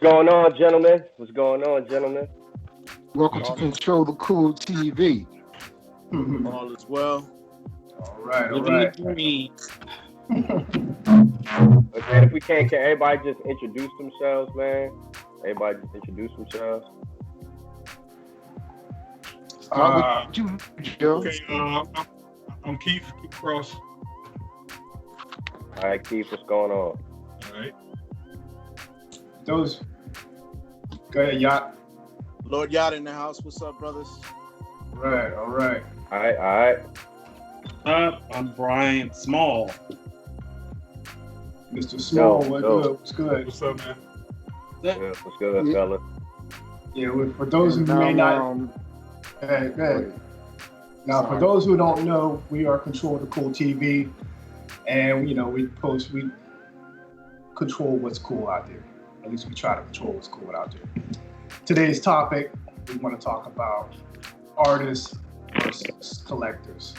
going on, gentlemen? What's going on, gentlemen? Welcome to Control the Cool TV. All is well. All right, all Living right. the dream. Okay, if we can everybody just introduce themselves, man? Everybody just introduce themselves. Start with you, Joe. Okay, I'm Keith Cross. All right, Keith, what's going on? All right. Those. Go ahead, Yacht. Lord Yacht in the house. What's up, brothers? All right, all right. All right. I'm Brian Small. Mr. Small, Yo, what's yo. good? What's good? What's up, man? Yeah, what's good, Yeah. fella? Yeah, for those who may not. Go ahead. Now, for those who don't know, we are Control the Cool TV, and we control what's cool out there. At least we try to control what's cool out there. Today's topic, we want to talk about artists versus collectors.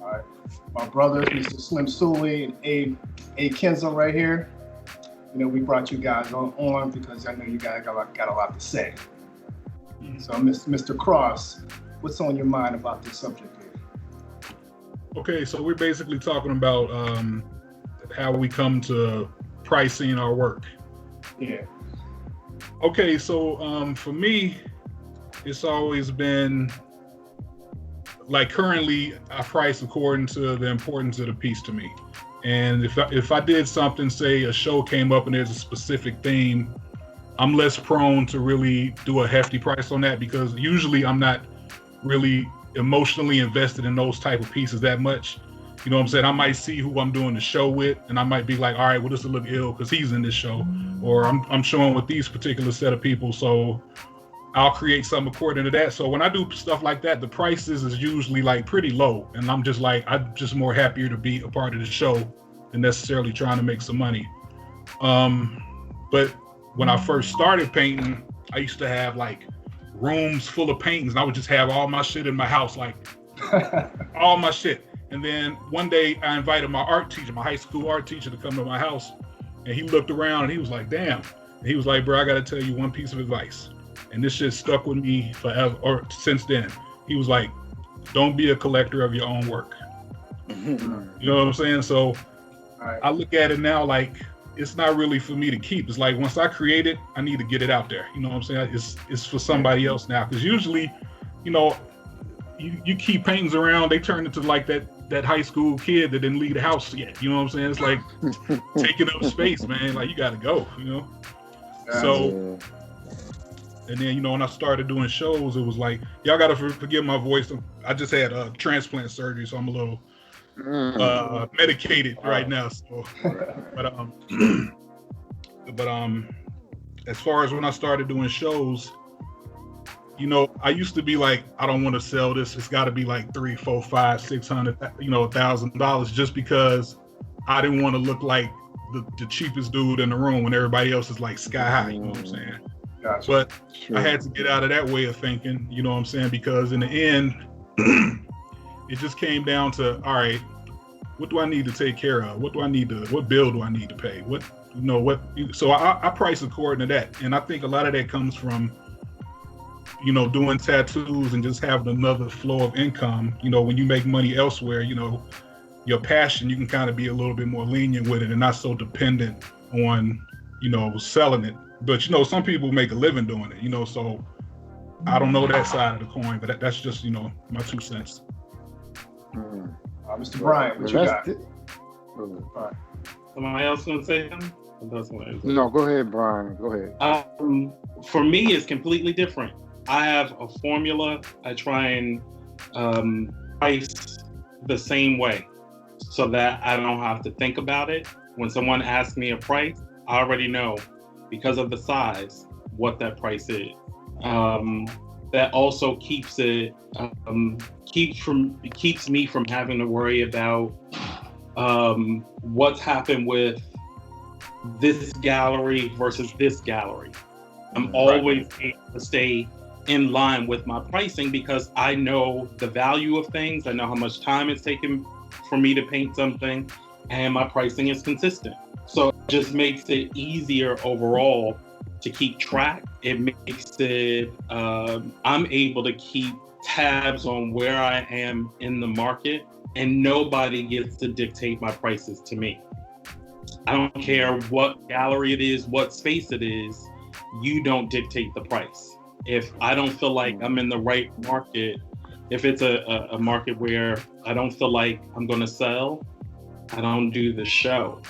All right, my brothers, Mr. Slim Sully and A. Kenzo right here. You know, we brought you guys on because I know you guys got a lot to say. So, Mr. Cross, what's on your mind about this subject here? Okay, so we're basically talking about how we come to pricing our work. Yeah. Okay, so for me, it's always been like currently I price according to the importance of the piece to me. And if I did something, say a show came up and there's a specific theme, I'm less prone to really do a hefty price on that because usually I'm not really emotionally invested in those type of pieces that much. You know what I'm saying? I might see who I'm doing the show with and I might be like, all right, well, this will look ill because he's in this show. Or I'm showing with these particular set of people. So I'll create something according to that. So when I do stuff like that, the prices is usually like pretty low. And I'm just more happier to be a part of the show than necessarily trying to make some money. But when I first started painting, I used to have like rooms full of paintings and I would just have all my shit in my house, like all my shit. And then one day I invited my art teacher, my high school art teacher, to come to my house. And he looked around and he was like, damn. And he was like, bro, I got to tell you one piece of advice. And this shit stuck with me forever, or since then. He was like, don't be a collector of your own work. You know what I'm saying? So I look at it now like it's not really for me to keep. It's like once I create it, I need to get it out there. You know what I'm saying? It's for somebody else now. Because usually, you know, you keep paintings around, they turn into like that high school kid that didn't leave the house yet. You know what I'm saying? It's like taking up space, man. Like you got to go, you know? So, and then, you know, when I started doing shows, it was like, y'all got to forgive my voice. I just had transplant surgery, so I'm a little medicated right now. So, but as far as when I started doing shows, you know, I used to be like, I don't want to sell this. It's got to be like $300, $400, $500, $600, you know, $1,000, just because I didn't want to look like the cheapest dude in the room when everybody else is like sky high. You know what I'm saying? Gotcha. But I had to get out of that way of thinking. You know what I'm saying? Because in the end, it just came down to, all right, what do I need to take care of? What bill do I need to pay? So I price according to that. And I think a lot of that comes from, you know, doing tattoos and just having another flow of income. You know, when you make money elsewhere, you know, your passion, you can kind of be a little bit more lenient with it and not so dependent on, you know, selling it. But, you know, some people make a living doing it, you know, so I don't know that side of the coin, but that's just, you know, my 2 cents. Mr. Brian, what you got? Somebody else want to say something? No, go ahead, Brian. Go ahead. For me, it's completely different. I have a formula. I try and price the same way so that I don't have to think about it. When someone asks me a price, I already know because of the size what that price is. That also keeps it keeps me from having to worry about what's happened with this gallery versus this gallery. I'm always able to stay in line with my pricing because I know the value of things. I know how much time it's taken for me to paint something, and my pricing is consistent. So it just makes it easier overall to keep track. It makes it, I'm able to keep tabs on where I am in the market, and nobody gets to dictate my prices to me. I don't care what gallery it is, what space it is, you don't dictate the price. If I don't feel like I'm in the right market, if it's a market where I don't feel like I'm gonna sell, I don't do the show.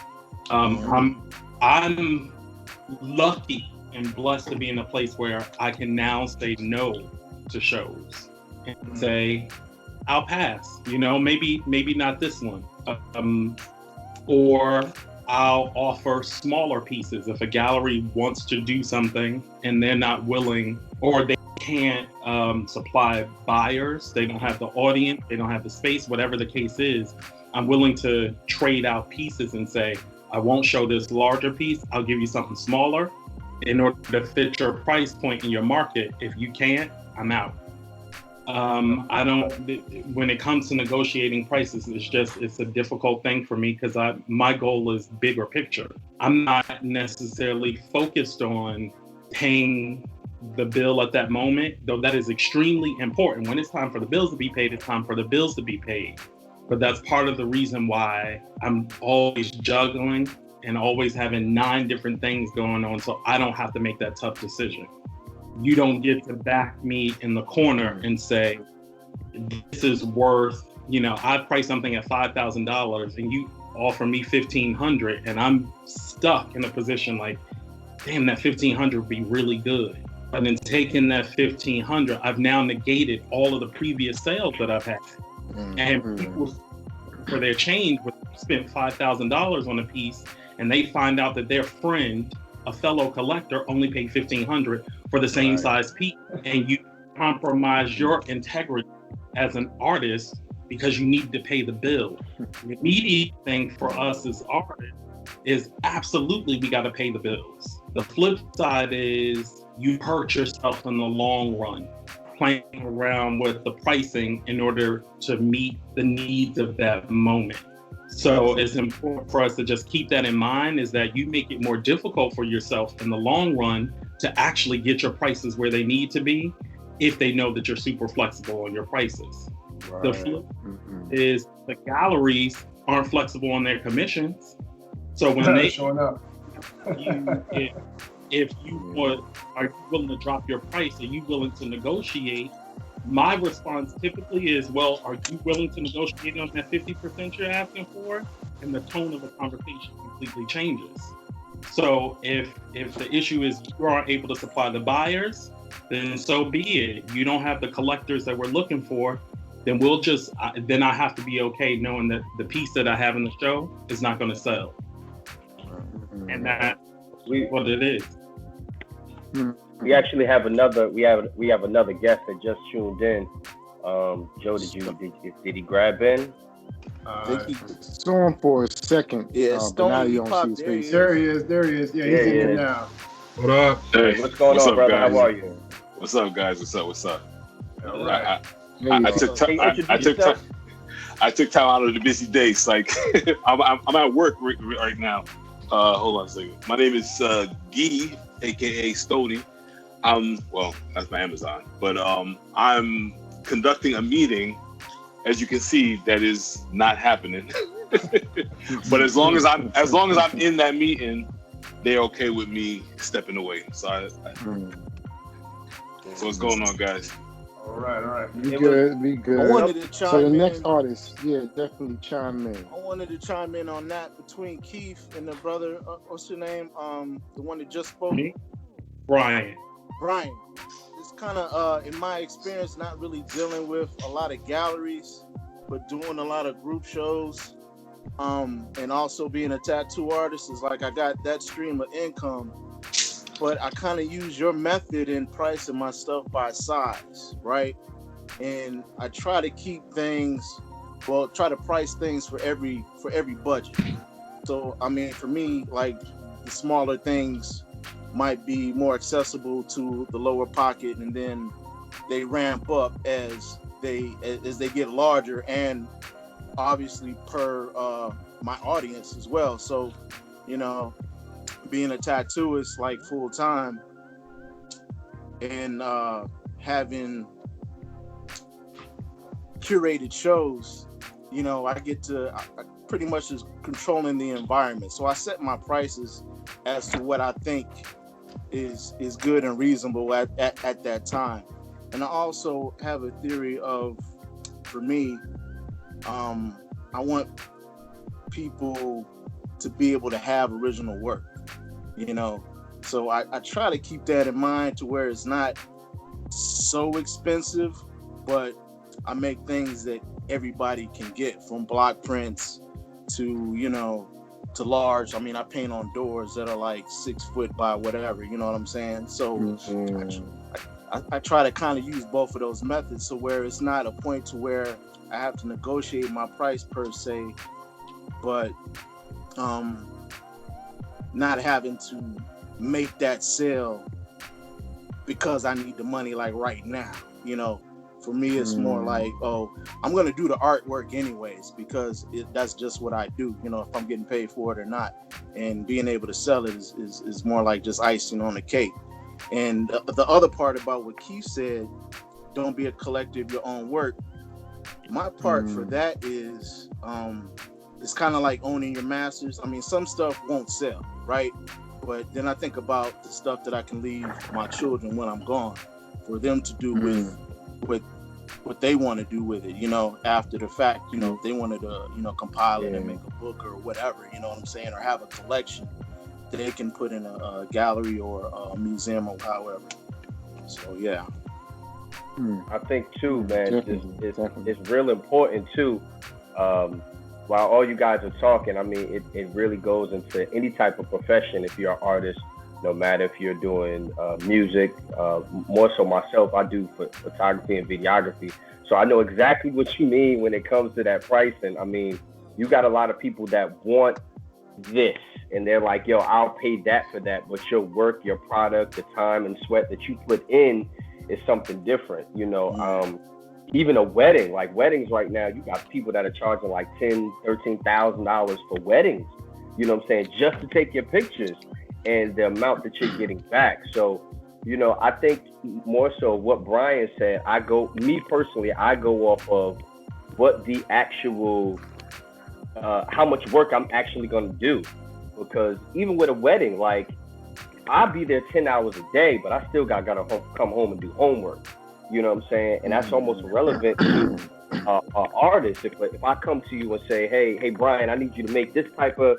I'm lucky and blessed to be in a place where I can now say no to shows and say, I'll pass, maybe not this one. Or I'll offer smaller pieces. If a gallery wants to do something and they're not willing, or they can't supply buyers, they don't have the audience, they don't have the space, whatever the case is, I'm willing to trade out pieces and say, I won't show this larger piece, I'll give you something smaller in order to fit your price point in your market. If you can't, I'm out. When it comes to negotiating prices, it's a difficult thing for me because my goal is bigger picture. I'm not necessarily focused on paying the bill at that moment, though that is extremely important. When it's time for the bills to be paid, it's time for the bills to be paid. But that's part of the reason why I'm always juggling and always having 9 different things going on, so I don't have to make that tough decision. You don't get to back me in the corner and say, this is worth, I price something at $5,000 and you offer me $1,500, and I'm stuck in a position like, damn, that $1,500 would be really good. But in taking that $1,500, I've now negated all of the previous sales that I've had. And people, for their change, would spend $5,000 on a piece, and they find out that their friend, a fellow collector, only paid $1,500 for the same size piece, and you compromise your integrity as an artist because you need to pay the bill. The immediate thing for us as artists is absolutely we got to pay the bills. The flip side is you hurt yourself in the long run, playing around with the pricing in order to meet the needs of that moment. So it's important for us to just keep that in mind, is that you make it more difficult for yourself in the long run to actually get your prices where they need to be if they know that you're super flexible on your prices. Right. The flip is the galleries aren't flexible on their commissions. So when they showing up, if you are you willing to drop your price, are you willing to negotiate? My response typically is, well, are you willing to negotiate on that 50% you're asking for? And the tone of the conversation completely changes. So if the issue is you aren't able to supply the buyers, then so be it. You don't have the collectors that we're looking for, then then I have to be okay knowing that the piece that I have in the show is not going to sell. And that's what it is. We actually have another guest that just tuned in. Joe, did he grab in? Saw him for a second. Yeah, but now you don't see his face. There he is. Yeah, he's in here now. What up? Hey, what's going on, brother? Guys? How are you? What's up, guys? What's up? All right. I took time out of the busy days. Like I'm at work right now. Hold on a second. My name is Guy, aka Stody. That's my Amazon. But I'm conducting a meeting, as you can see, that is not happening. But as long as I'm in that meeting, they're okay with me stepping away. So so what's going on, guys? All right. Be good. I wanted to chime So the in. next artist, definitely chime in. I wanted to chime in on that between Keith and the brother. What's your name? The one that just spoke. Brian. It's kind of, in my experience, not really dealing with a lot of galleries, but doing a lot of group shows, and also being a tattoo artist is like I got that stream of income. But I kind of use your method in pricing my stuff by size, right? And I try to try to price things for every budget. So, I mean, for me, like the smaller things might be more accessible to the lower pocket, and then they ramp up as they get larger, and obviously per my audience as well. So, being a tattooist like full time and having curated shows, you know, I pretty much is controlling the environment. So I set my prices as to what I think is good and reasonable at that time. And I also have a theory of, for me, I want people to be able to have original work, you know. So I try to keep that in mind to where it's not so expensive, but I make things that everybody can get, from block prints to, you know, to large. I mean, I paint on doors that are like 6 foot by whatever, you know what I'm saying? So I try to kind of use both of those methods, so where it's not a point to where I have to negotiate my price per se, but not having to make that sale because I need the money like right now, you know. For me, it's more like, oh, I'm going to do the artwork anyways, because that's just what I do, you know, if I'm getting paid for it or not. And being able to sell it is more like just icing on the cake. And the other part about what Keith said, don't be a collector of your own work. My part for that is, it's kind of like owning your masters. I mean, some stuff won't sell, right? But then I think about the stuff that I can leave my children when I'm gone, for them to do with what they want to do with it, you know, after the fact. You know, if they wanted to, you know, compile it and make a book or whatever, you know what I'm saying, or have a collection that they can put in a gallery or a museum or however. So yeah. I think too, man, it's real important too. While all you guys are talking, I mean, it really goes into any type of profession. If you're an artist, no matter if you're doing music, more so myself, I do photography and videography. So I know exactly what you mean when it comes to that pricing. I mean, you got a lot of people that want this, and they're like, yo, I'll pay that for that. But your work, your product, the time and sweat that you put in is something different, you know. Even a wedding, like weddings right now, you got people that are charging like $10,000-$13,000 for weddings, you know what I'm saying, just to take your pictures and the amount that you're getting back. So, you know, I think more so what Brian said, me personally, I go off of what the actual, how much work I'm actually going to do. Because even with a wedding, like, I'll be there 10 hours a day, but I still got to come home and do homework. You know what I'm saying? And that's almost irrelevant to an artist. If I come to you and say, hey, Brian, I need you to make this type of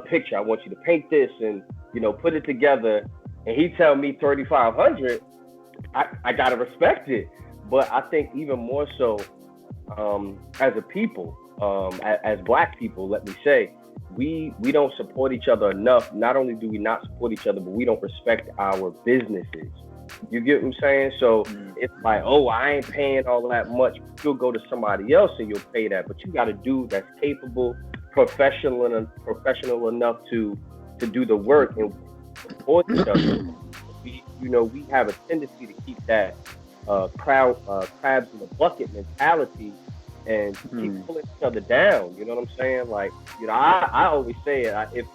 picture. I want you to paint this and, you know, put it together. And he tell me $3,500, I got to respect it. But I think even more so as a people, as Black people, let me say, we don't support each other enough. Not only do we not support each other, but we don't respect our businesses. You get what I'm saying? So it's like, oh, I ain't paying all that much. You'll go to somebody else and you'll pay that. But you got a dude that's capable, professional enough to do the work and support each other. We have a tendency to keep that crabs in the bucket mentality and keep pulling each other down. You know what I'm saying? Like, you know, I always say it.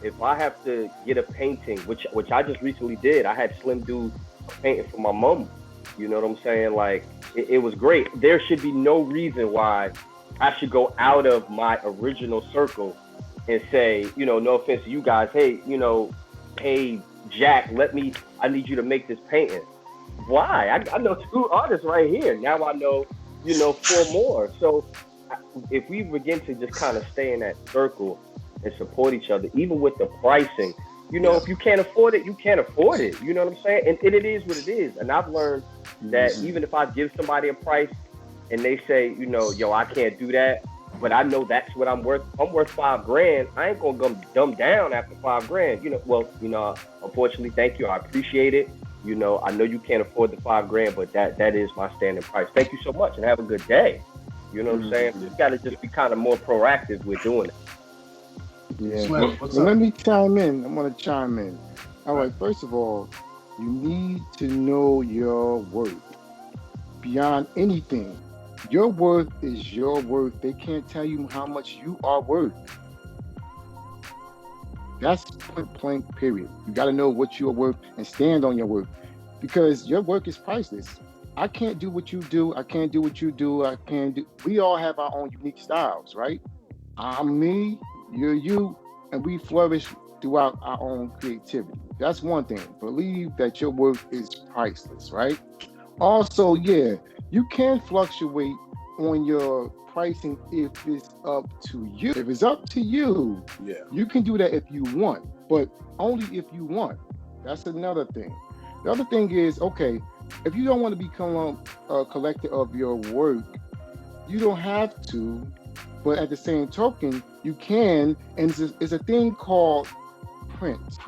If I have to get a painting, which I just recently did, I had Slim do a painting for my mom. You know what I'm saying? Like, it was great. There should be no reason why I should go out of my original circle and say, you know, no offense to you guys, hey, you know, hey, Jack, I need you to make this painting. Why? I know 2 artists right here. Now I know, you know, 4 more. So if we begin to just kind of stay in that circle and support each other, even with the pricing, you know, if you can't afford it, you can't afford it. You know what I'm saying? And it is what it is. And I've learned that even if I give somebody a price and they say, you know, yo, I can't do that, but I know that's what I'm worth. I'm worth $5,000. I ain't gonna go dumb down after $5,000. You know, well, you know, unfortunately, thank you. I appreciate it. You know, I know you can't afford the $5,000, but that is my standing price. Thank you so much, and have a good day. You know what I'm saying? You got to just be kind of more proactive with doing it. Yeah. Slim, what's up? Let me chime in. I want to chime in. All right. First of all, you need to know your worth beyond anything. Your worth is your worth. They can't tell you how much you are worth. That's point blank, period. You got to know what you're worth and stand on your worth, because your work is priceless. I can't do what you do. I can't do what you do. I can't do. We all have our own unique styles, right? I'm me, you're you, and we flourish throughout our own creativity. That's one thing. Believe that your work is priceless, right? Also, yeah, you can fluctuate on your pricing if it's up to you. If it's up to you, Yeah. you can do that if you want, but only if you want. That's another thing. The other thing is, okay, if you don't want to become a collector of your work, you don't have to, but at the same token, you can, and it's a thing called prints.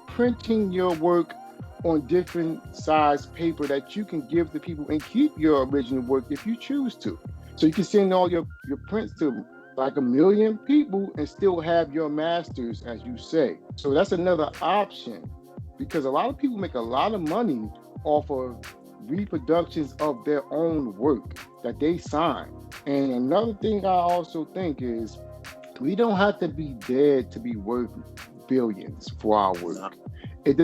Printing your work on different size paper that you can give to people and keep your original work if you choose to. So you can send all your prints to like 1 million people and still have your masters, as you say. So that's another option, because a lot of people make a lot of money off of reproductions of their own work that they sign. And another thing I also think is, we don't have to be dead to be worth billions for our work. It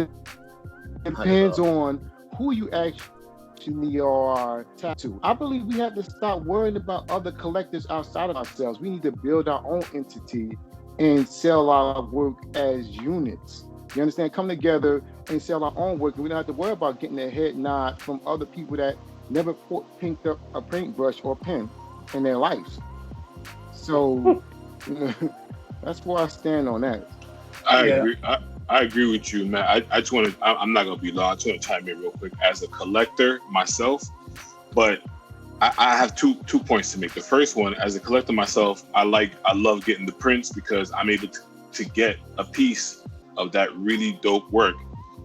depends on who you actually are tapped to. I believe we have to stop worrying about other collectors outside of ourselves. We need to build our own entity and sell our work as units. You understand? Come together and sell our own work, and we don't have to worry about getting a head nod from other people that never picked up a paintbrush or pen in their lives. So that's where I stand on that. I agree. I agree with you, man. I just want to. I'm not gonna be long. I just want to chime in real quick. As a collector myself, but I have two points to make. The first one, as a collector myself, I love getting the prints because I'm able to get a piece of that really dope work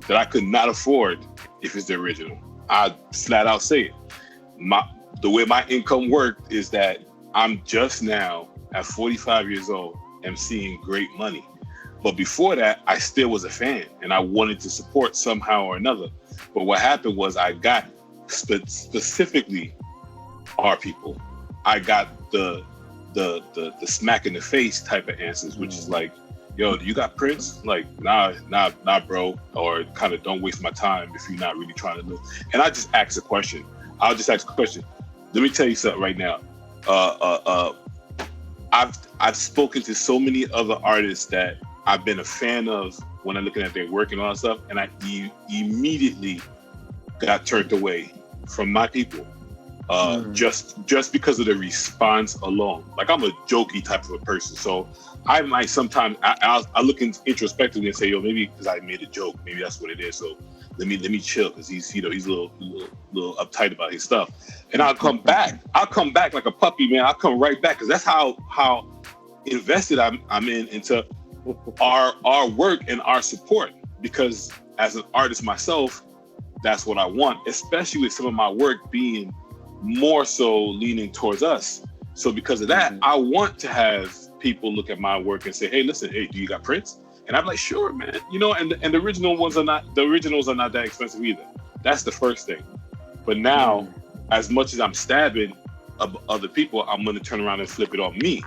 that I could not afford if it's the original. I flat out say it. The way my income worked is that I'm just now at 45 years old am seeing great money. But before that, I still was a fan and I wanted to support somehow or another. But what happened was I got specifically our people. I got the smack in the face type of answers, which is like, yo, do you got prints? Like, nah, bro. Or kind of don't waste my time if you're not really trying to look. And I just ask a question. I'll just ask a question. Let me tell you something right now. I've spoken to so many other artists that I've been a fan of when I'm looking at their work and all that stuff, and I immediately got turned away from my people, just because of the response alone. Like, I'm a jokey type of a person, so I might sometimes I look introspectively and say, yo, maybe because I made a joke, maybe that's what it is. So let me chill, because he's a little uptight about his stuff, and I'll come back like a puppy, man. I'll come right back, because that's how invested I'm into our work and our support, because as an artist myself, that's what I want, especially with some of my work being more so leaning towards us. So because of that, I want to have people look at my work and say, hey, listen, hey, do you got prints? And I'm like, sure, man. You know, and the originals are not that expensive either. That's the first thing. But now, as much as I'm stabbing other people, I'm going to turn around and flip it on me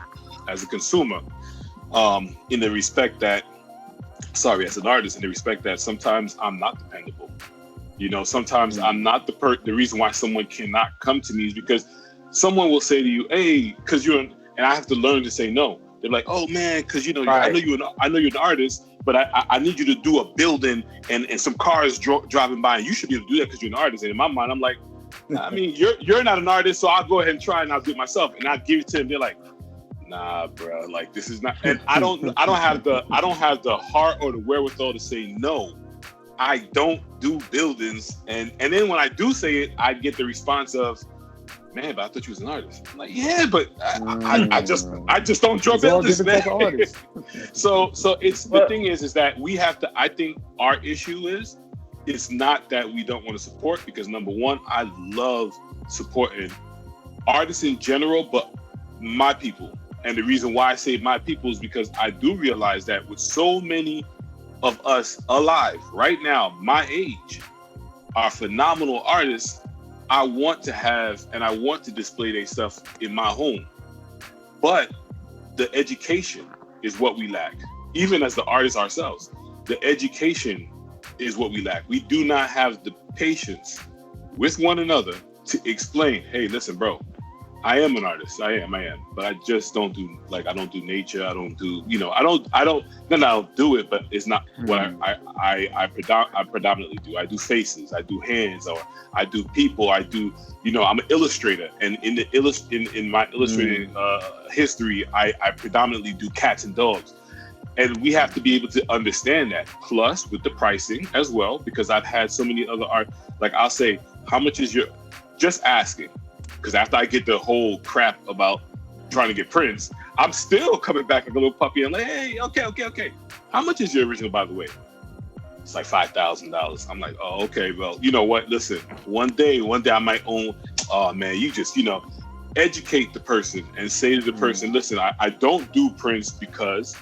as a consumer. In the respect that, as an artist, in the respect that sometimes I'm not dependable. You know, sometimes I'm not the reason why someone cannot come to me is because someone will say to you, hey, because and I have to learn to say no. They're like, oh man, because I know you're an artist, but I need you to do a building and some cars driving by, and you should be able to do that because you're an artist. And in my mind, I'm like, I mean, you're not an artist, so I'll go ahead and try and I'll do it myself. And I'll give it to them. They're like, nah, bro, like this is not. And I don't have the heart or the wherewithal to say no. I don't do buildings, and then when I do say it, I get the response of, man, but I thought you was an artist. I'm like, yeah, but I just don't draw buildings, man. So it's the thing is that we have to. I think our issue is, it's not that we don't want to support, because number one, I love supporting artists in general, but my people. And the reason why I say my people is because I do realize that with so many of us alive right now, my age, are phenomenal artists, I want to have and I want to display their stuff in my home. But the education is what we lack. even as the artists ourselves, the education is what we lack. We do not have the patience with one another to explain, hey, listen, bro, I am an artist. I am. But I just don't do, like, I don't do nature. I don't do, I'll do it, but it's not what I predominantly do. I do faces, I do hands, or I do people, I do, I'm an illustrator. And in my illustrating history, I predominantly do cats and dogs. And we have to be able to understand that. Plus with the pricing as well, because I've had so many other art, like I'll say, how much is your, just asking. Because after I get the whole crap about trying to get prints, I'm still coming back like a little puppy and like, hey, okay. How much is your original, by the way? It's like $5,000. I'm like, oh, okay, well, you know what? Listen, one day I might own, oh man, you just, educate the person and say to the person, listen, I don't do prints because,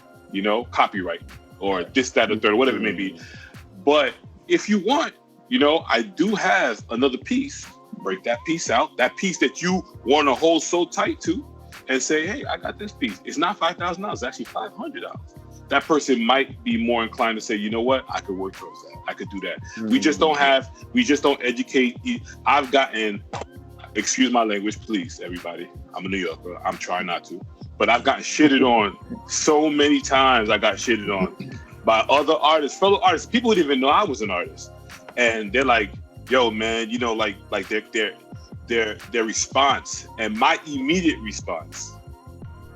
copyright or this, that, or third, whatever it may be. But if you want, I do have another piece. Break that piece out, that piece that you want to hold so tight to, and say, hey, I got this piece. It's not $5,000, it's actually $500. That person might be more inclined to say, you know what, I could work towards that. I could do that. We just don't educate. I've gotten, excuse my language, please, everybody. I'm a New Yorker. I'm trying not to. But I've gotten shitted on so many times. I got shitted on by other artists, fellow artists. People didn't even know I was an artist. And they're like, yo, man, like their response, and my immediate response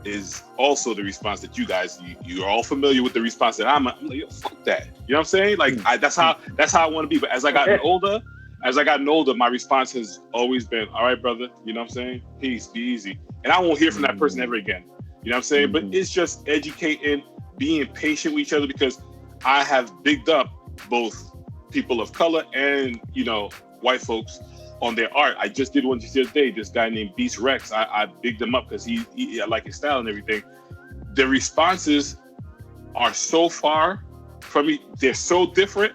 is also the response that you guys, you're all familiar with the response that I'm like, yo, fuck that. You know what I'm saying? Like, that's how I want to be. But as I gotten older, my response has always been, all right, brother, you know what I'm saying? Peace, be easy. And I won't hear from that person ever again. You know what I'm saying? But it's just educating, being patient with each other, because I have bigged up both people of color and white folks on their art. I just did one just the other day. This guy named Beast Rex, I bigged him up because I like his style and everything. The responses are so far from me, they're so different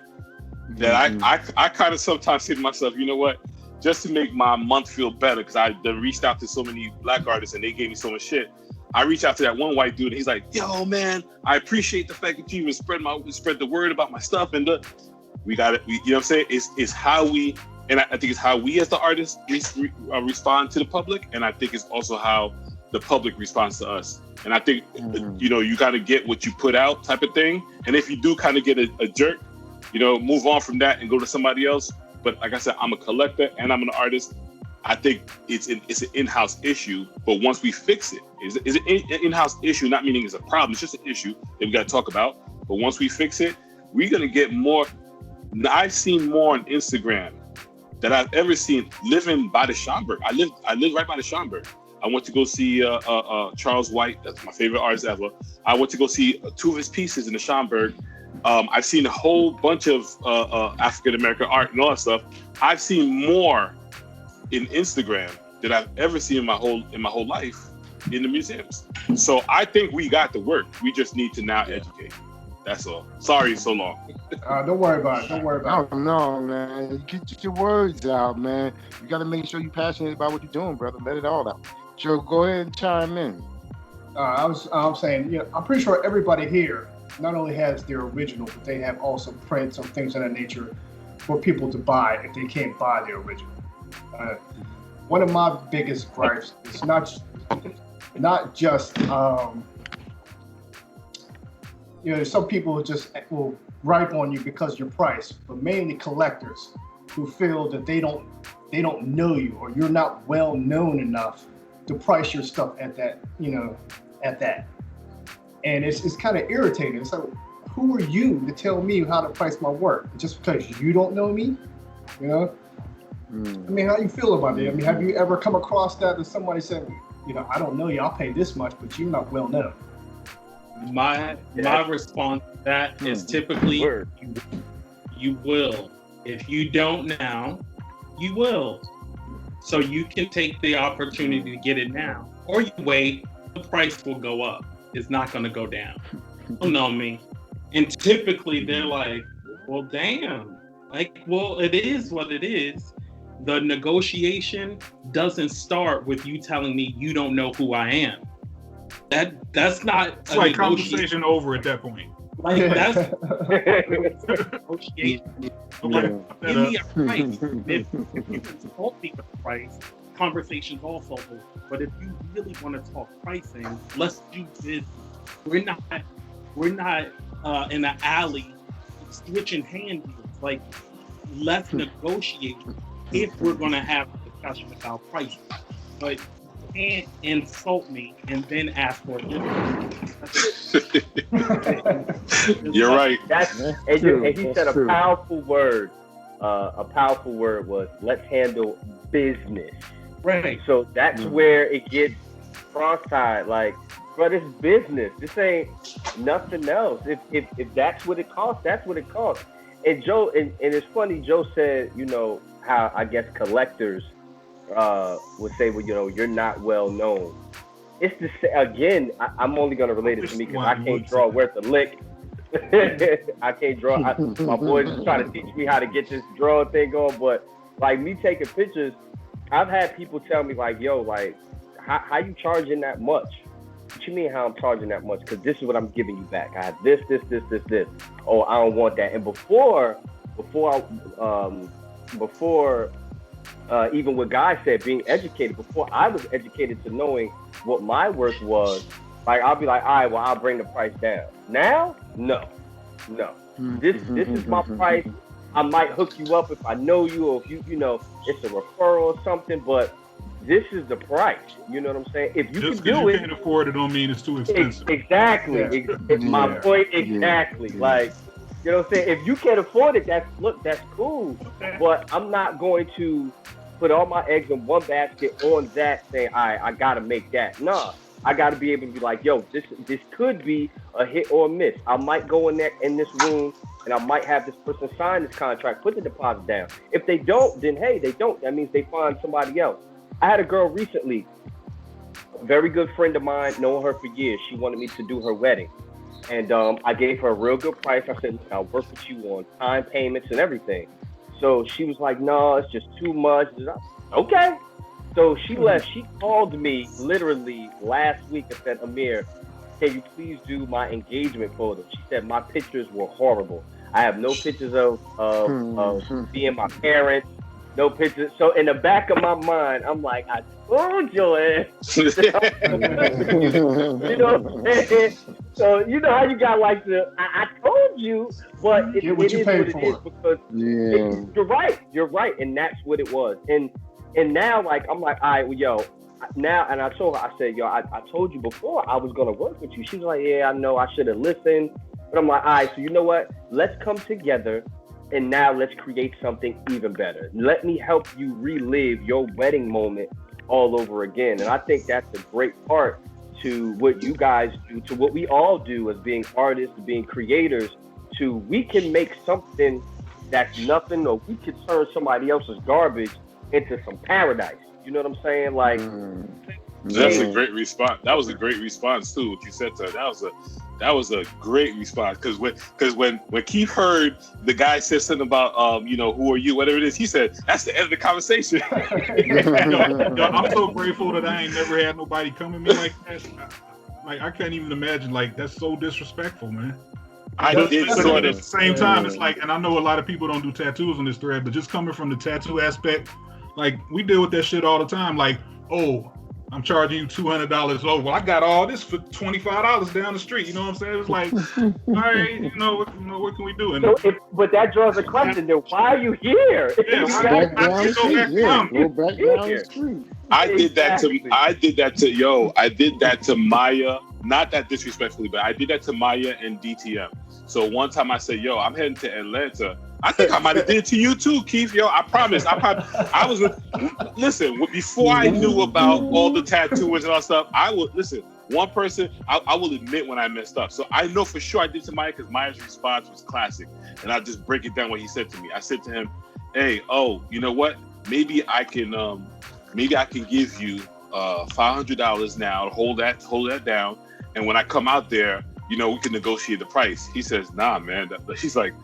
that I kind of sometimes say to myself, you know what, just to make my month feel better, because I reached out to so many black artists and they gave me so much shit. I reached out to that one white dude and he's like, yo man, I appreciate the fact that you even spread the word about my stuff, and we got it. You know what I'm saying? It's how we, and I think it's how we as the artists respond to the public, and I think it's also how the public responds to us. And I think you got to get what you put out, type of thing. And if you do kind of get a jerk, move on from that and go to somebody else. But like I said, I'm a collector and I'm an artist. I think it's an in-house issue. But once we fix it, is an in-house issue, not meaning it's a problem. It's just an issue that we got to talk about. But once we fix it, we're gonna get more. I've seen more on Instagram that I've ever seen living by the Schomburg. I live right by the Schomburg. I went to go see Charles White. That's my favorite artist ever. I went to go see 2 of his pieces in the Schomburg. I've seen a whole bunch of African-American art and all that stuff. I've seen more in Instagram than I've ever seen in my whole life in the museums. So I think we got the work. We just need to now educate. That's all. Sorry it's so long. Don't worry about it. No, man. Get your words out, man. You got to make sure you're passionate about what you're doing, brother. Let it all out. Joe, go ahead and chime in. I'm saying, I'm pretty sure everybody here not only has their original, but they have also prints or things of that nature for people to buy if they can't buy their original. One of my biggest gripes is not just some people just will gripe on you because your price, but mainly collectors who feel that they don't know you, or you're not well known enough to price your stuff at that, at that. And it's kind of irritating. It's like, who are you to tell me how to price my work? Just because you don't know me, I mean, how do you feel about it? I mean, have you ever come across that somebody said, I don't know you, I'll pay this much, but you're not well known? My response to that is typically you will. If you don't now, you will. So you can take the opportunity to get it now, or you wait. The price will go up. It's not going to go down. You don't know me. And typically they're like, well, damn. Like, well, it is what it is. The negotiation doesn't start with you telling me you don't know who I am. That's not It's like conversation over at that point. Like that's negotiation. Like, give me a price. If you can talk me with the price, conversation's also over. But if you really want to talk pricing, let's do this. We're not in an alley switching hand deals. Like, let's negotiate if we're gonna have a discussion about pricing. But can't insult me and then ask for it. You're right. And he said a powerful word. A powerful word was, let's handle business. Right. So that's where it gets cross-tied. Like, bro, this business. This ain't nothing else. If that's what it costs, that's what it costs. And Joe, and it's funny, Joe said, you know, how I guess collectors would say, well, you know, you're not well known. It's the again. I'm only gonna relate it to me because I can't draw worth a lick. I can't draw. My boys is trying to teach me how to get this drawing thing going, but like me taking pictures, I've had people tell me like, yo, like, how you charging that much? What you mean how I'm charging that much? Because this is what I'm giving you back. I have this. Oh, I don't want that. And before even what Guy said, being educated, before I was educated to knowing what my worth was, like, I'll be like, all right, well, I'll bring the price down. Now, no. This is my price. I might hook you up if I know you, or if you know, it's a referral or something, but this is the price. You know what I'm saying? If you just can do it, can't afford it don't mean it's too expensive. Exactly. Yeah. My point exactly. Yeah. Like, you know what I'm saying? If you can't afford it, that's cool. But I'm not going to put all my eggs in one basket on that, saying, all right, I gotta make that. Nah. I gotta be able to be like, yo, this could be a hit or a miss. I might go in this room and I might have this person sign this contract, put the deposit down. If they don't, then hey, they don't. That means they find somebody else. I had a girl recently, a very good friend of mine, known her for years. She wanted me to do her wedding. And I gave her a real good price. I said, I'll work with you on time payments and everything. So she was like, no, it's just too much. Okay. So she left. She called me literally last week and said, Amir, can you please do my engagement photo? She said, my pictures were horrible. I have no pictures of being my parents. No pictures. So in the back of my mind, I'm like, I told you it. You know what I'm saying? So you know how you got like I told you, but it is what it is because you're right, and that's what it was. And now, like, I'm like, all right, well, yo, now, and I told her, I said, yo, I told you before I was gonna work with you. She was like, yeah, I know, I should have listened. But I'm like, all right, so you know what? Let's come together. And now let's create something even better. Let me help you relive your wedding moment all over again. And I think that's a great part to what you guys do, to what we all do as being artists, being creators, we can make something that's nothing, or we could turn somebody else's garbage into some paradise. You know what I'm saying? Like, that's a great response. That was a great response too. What you said to her, that was a great response. Because when Keith heard the guy said something about you know, who are you, whatever it is, he said that's the end of the conversation. yo, I'm so grateful that I ain't never had nobody come at me like that. Like, I can't even imagine. Like, that's so disrespectful, man. But at the same time, it's like, and I know a lot of people don't do tattoos on this thread, but just coming from the tattoo aspect, like, we deal with that shit all the time. Like, oh, I'm charging you $200. Oh, well, I got all this for $25 down the street. You know what I'm saying? It's like, all right, you know, what can we do? And but that draws a question. Then why are you here? Yeah, go back down the street. I did that to Maya. Not that disrespectfully, but I did that to Maya and DTM. So one time I said, yo, I'm heading to Atlanta. I think I might have did it to you too, Keith. Yo, I promise. I was listen, before I knew about all the tattoos and all stuff, I would listen. One person, I will admit when I messed up. So I know for sure I did to Maya because Maya's response was classic. And I'll just break it down what he said to me. I said to him, hey, you know what? Maybe I can give you $500 now. Hold that down. And when I come out there, you know, we can negotiate the price. He says, nah, man. He's like,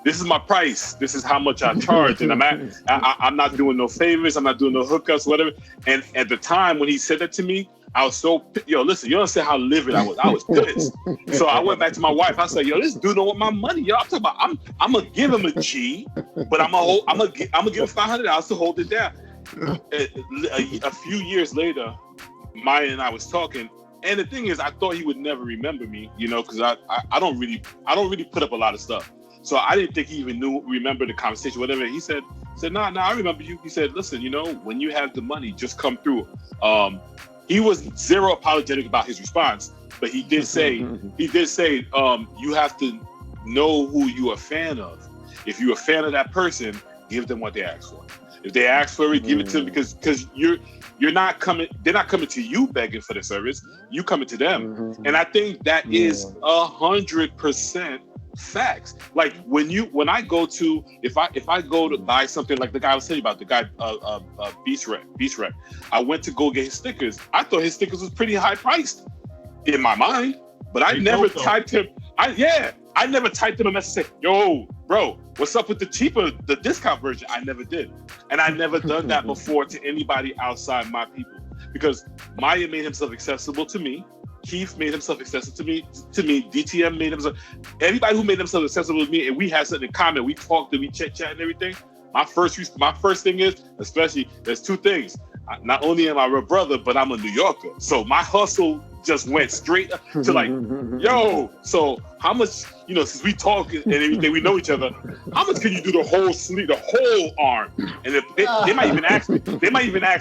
this is my price. This is how much I charge, and I'm not doing no favors. I'm not doing no hookups, whatever. And at the time when he said that to me, I was so, listen, you don't understand how livid I was. I was pissed. So I went back to my wife. I said, this dude don't want my money. I'm talking about, I'm gonna give him a G, but I'm gonna give him $500 to hold it down. A few years later, Maya and I was talking, and the thing is, I thought he would never remember me, because I don't really put up a lot of stuff. So I didn't think he even remember the conversation, whatever. He said, nah, I remember you. He said, listen, when you have the money, just come through. He was zero apologetic about his response, but he did say, you have to know who you're a fan of. If you're a fan of that person, give them what they ask for. If they ask for it, give it to them, because you're not coming. They're not coming to you begging for the service. You coming to them, and I think that is 100% facts. Like when I go to, if I go to buy something, like the guy I was telling you about, the guy Beast Rec. I went to go get his stickers. I thought his stickers was pretty high priced in my mind, but I never typed him. I never typed him a message saying, yo, bro, what's up with the discount version? I never did. And I never done that before to anybody outside my people, because Maya made himself accessible to me. Keith made himself accessible to me. DTM made himself. Everybody who made themselves accessible to me, and we had something in common. We talked and we chat and everything. My first thing is, especially, there's two things. Not only am I a brother, but I'm a New Yorker. So my hustle just went straight to like, yo, so how much, since we talk and everything, we know each other, how much can you do the whole sleeve, the whole arm? And if they might even ask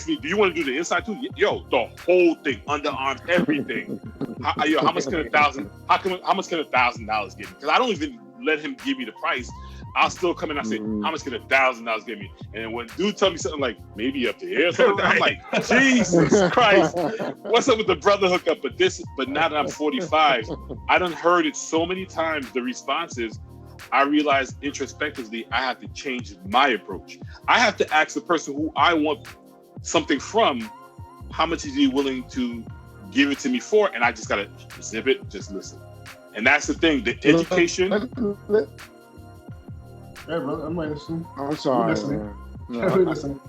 me, do you want to do the inside too? Yo, the whole thing, underarms, everything. How much can $1,000 get me? Because I don't even let him give me the price. I'll still come in and I say, how much can $1,000 get me? And when dude tell me something like, maybe up to here or something, I'm like, Jesus Christ, what's up with the brother hookup? But now that I'm 45, I done heard it so many times, the responses, I realized introspectively, I have to change my approach. I have to ask the person who I want something from, how much is he willing to give it to me for? And I just gotta zip it, just listen. And that's the thing, the education. Hey, bro, I'm listening. I'm sorry. Listening. Listen.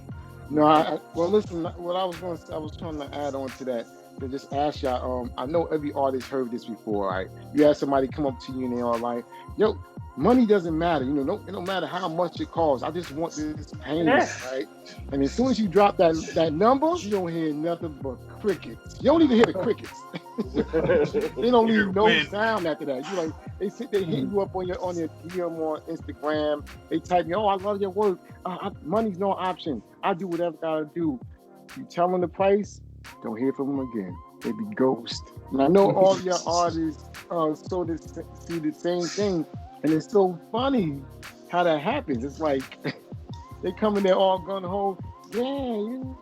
Listen. What I was trying to add on to that, to just ask y'all. I know every artist heard this before, right? You have somebody come up to you and they are like, "Yo, money doesn't matter. It don't matter how much it costs. I just want this payment, right?" And as soon as you drop that number, you don't hear nothing but crickets. You don't even hear the crickets. They don't leave no sound after that. You like, they hit you up on your DM on Instagram. They type me, "Oh, I love your work. Money's no option. I do whatever I gotta do." You tell them the price, don't hear from them again. They be ghost. And I know all your artists see the same thing, and it's so funny how that happens. It's like they come in there all gun ho. Yeah, you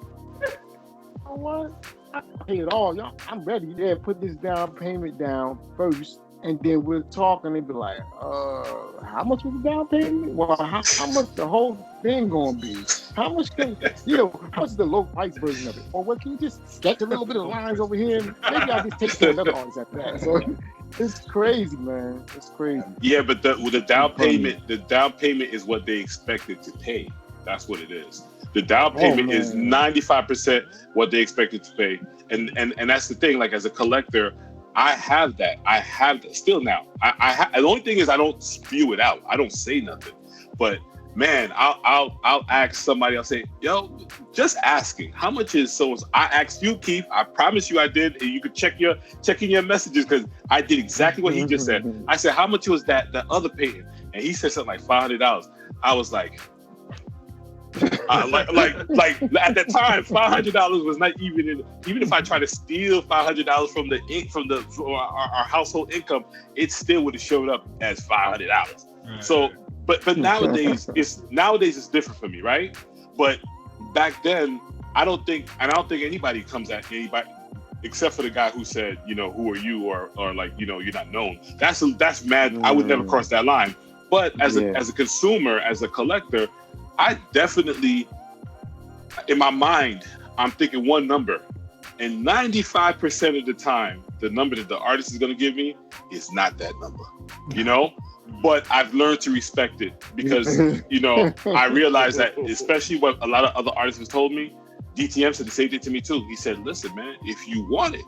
know what? I pay it all, y'all. I'm ready. Yeah, put this down payment down first, and then we'll talk. And they be like, how much was the down payment? Well, how much the whole thing gonna be? How much how much is the low price version of it? Or what? Can you just sketch a little bit of lines over here? Maybe I'll just take to another artist after that. So it's crazy, man. It's crazy. Yeah, but the down payment is what they expected to pay. That's what it is. The down payment is 95% what they expected to pay. And that's the thing, like as a collector, I have that still now. The only thing is I don't spew it out. I don't say nothing. But man, I'll ask somebody, I'll say, yo, just asking, how much is so? I asked you, Keith, I promise you I did, and you could check in your messages, because I did exactly what he just said. I said, how much was that other painting? And he said something like $500. I was like, like at that time, $500 was not even if I try to steal $500 from our household income, it still would have showed up as $500. Right. So, but nowadays it's different for me, right? But back then, I don't think anybody comes at anybody except for the guy who said, who are you, or like, you're not known. That's mad. I would never cross that line. But as a consumer, as a collector, I definitely, in my mind, I'm thinking one number, and 95% of the time, the number that the artist is going to give me is not that number. but I've learned to respect it because, you know, I realized that, especially what a lot of other artists have told me, DTM said the same thing to me too. He said, listen, man, if you want it,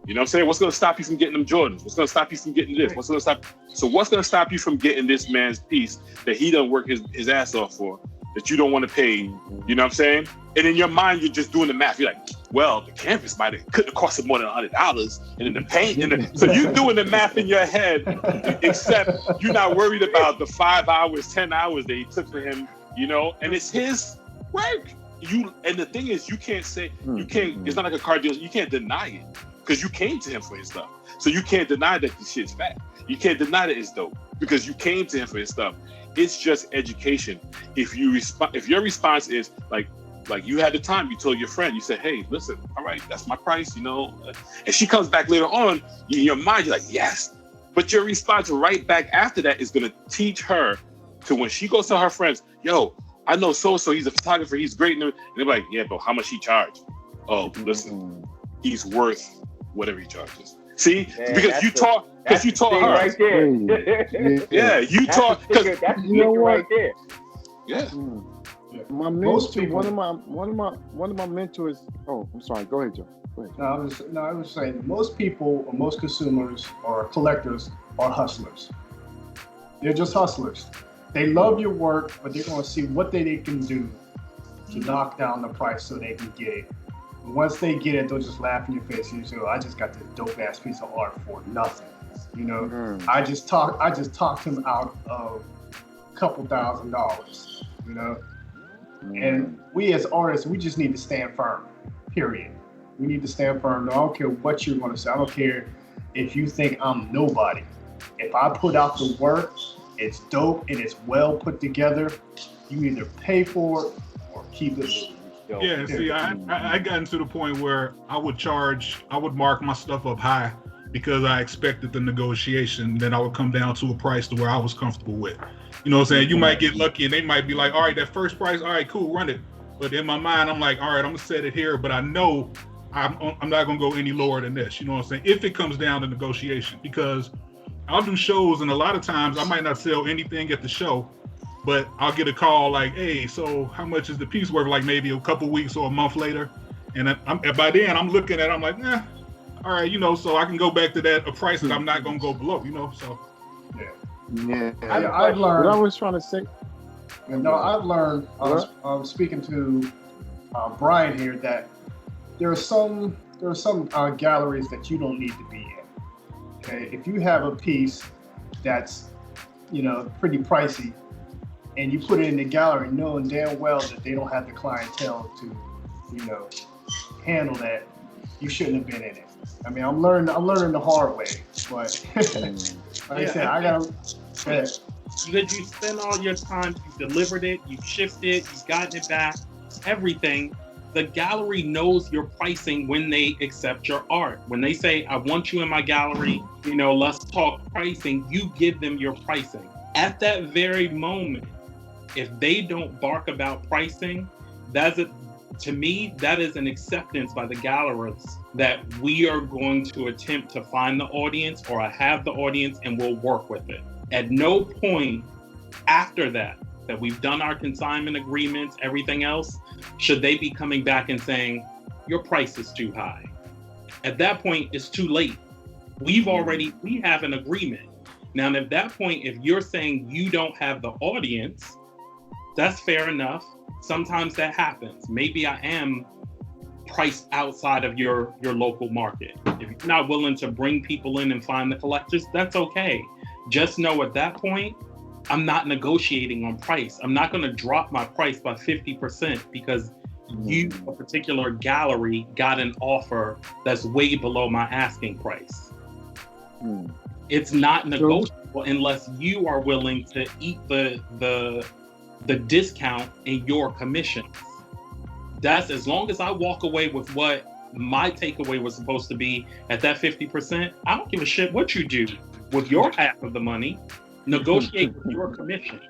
you know what I'm saying? What's going to stop you from getting them Jordans? What's going to stop you from getting this? What's going to stop you from getting this man's piece that he done work his ass off for, that you don't want to pay? You know what I'm saying? And in your mind, you're just doing the math. You're like, well, the canvas couldn't have costed more than $100, and then the paint, so you're doing the math in your head, except you're not worried about the 5 hours, 10 hours that he took for him, you know, and it's his work. And the thing is, you can't, it's not like a car deal, you can't deny it, because you came to him for his stuff. So you can't deny that this shit's fat. You can't deny that it's dope, because you came to him for his stuff. It's just education. If your response is like you had the time, you told your friend, you said, hey, listen, all right, that's my price, you know, and she comes back later on, in your mind, you're like, yes. But your response right back after that is going to teach her to, when she goes to her friends, yo, I know so-so, he's a photographer, he's great. And they're like, yeah, but how much he charge? Oh, listen, he's worth whatever he charges. See, man, because you taught her right there. Yeah, you taught, because that's right there. Yeah. My mentor, one of my mentors. Oh, I'm sorry. Go ahead, Joe. Go ahead. I was saying most people or most consumers or collectors are hustlers. They're just hustlers. They love your work, but they're going to see what they can do to knock down the price so they can get it. And once they get it, they'll just laugh in your face and say, "Oh, I just got this dope ass piece of art for nothing." You know, I just talked him out of a couple $1,000s. You know. And we as artists, we just need to stand firm, period. We need to stand firm. No, I don't care what you're going to say. I don't care if you think I'm nobody. If I put out the work, it's dope and it's well put together, you either pay for it or keep it. Yeah, see, I gotten to the point where I would mark my stuff up high because I expected the negotiation. Then I would come down to a price to where I was comfortable with. You know what I'm saying? You might get lucky and they might be like, all right, that first price, all right, cool, run it. But in my mind, I'm like, all right, I'm gonna set it here, but I know I'm not gonna go any lower than this. You know what I'm saying? If it comes down to negotiation, because I'll do shows and a lot of times I might not sell anything at the show, but I'll get a call like, hey, so how much is the piece worth? Like maybe a couple weeks or a month later. And by then I'm looking at it, I'm like, all right, you know, so I can go back to that a price that I'm not gonna go below, you know, so. Yeah. I've learned. What I was trying to say. No, I've learned. I was speaking to Brian here that there are some galleries that you don't need to be in. Okay, if you have a piece that's, you know, pretty pricey, and you put it in the gallery, knowing damn well that they don't have the clientele to, you know, handle that, you shouldn't have been in it. I mean, I'm learning the hard way, but like I said, I gotta. Because you spent all your time, you delivered it, you shipped it, you gotten it back, everything. The gallery knows your pricing when they accept your art. When they say, I want you in my gallery, you know, let's talk pricing, you give them your pricing. At that very moment, if they don't bark about pricing, to me, that is an acceptance by the gallerists that we are going to attempt to find the audience or have the audience and we'll work with it. At no point after that we've done our consignment agreements, everything else, should they be coming back and saying, your price is too high. At that point, it's too late. We have an agreement. Now, at that point, if you're saying you don't have the audience, that's fair enough. Sometimes that happens. Maybe I am priced outside of your local market. If you're not willing to bring people in and find the collectors, that's okay. Just know at that point, I'm not negotiating on price. I'm not going to drop my price by 50% because you, a particular gallery, got an offer that's way below my asking price. It's not negotiable unless you are willing to eat the discount in your commissions. That's as long as I walk away with what my takeaway was supposed to be at that 50%, I don't give a shit what you do with your half of the money. Negotiate with your commission.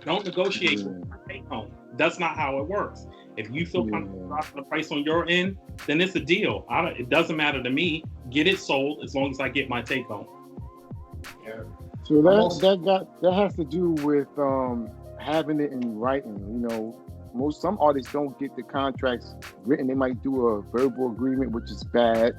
Don't negotiate with your take home. That's not how it works. If you feel comfortable dropping the price on your end, then it's a deal. It doesn't matter to me. Get it sold as long as I get my take home. Yeah. So that has to do with having it in writing. You know, some artists don't get the contracts written. They might do a verbal agreement, which is bad.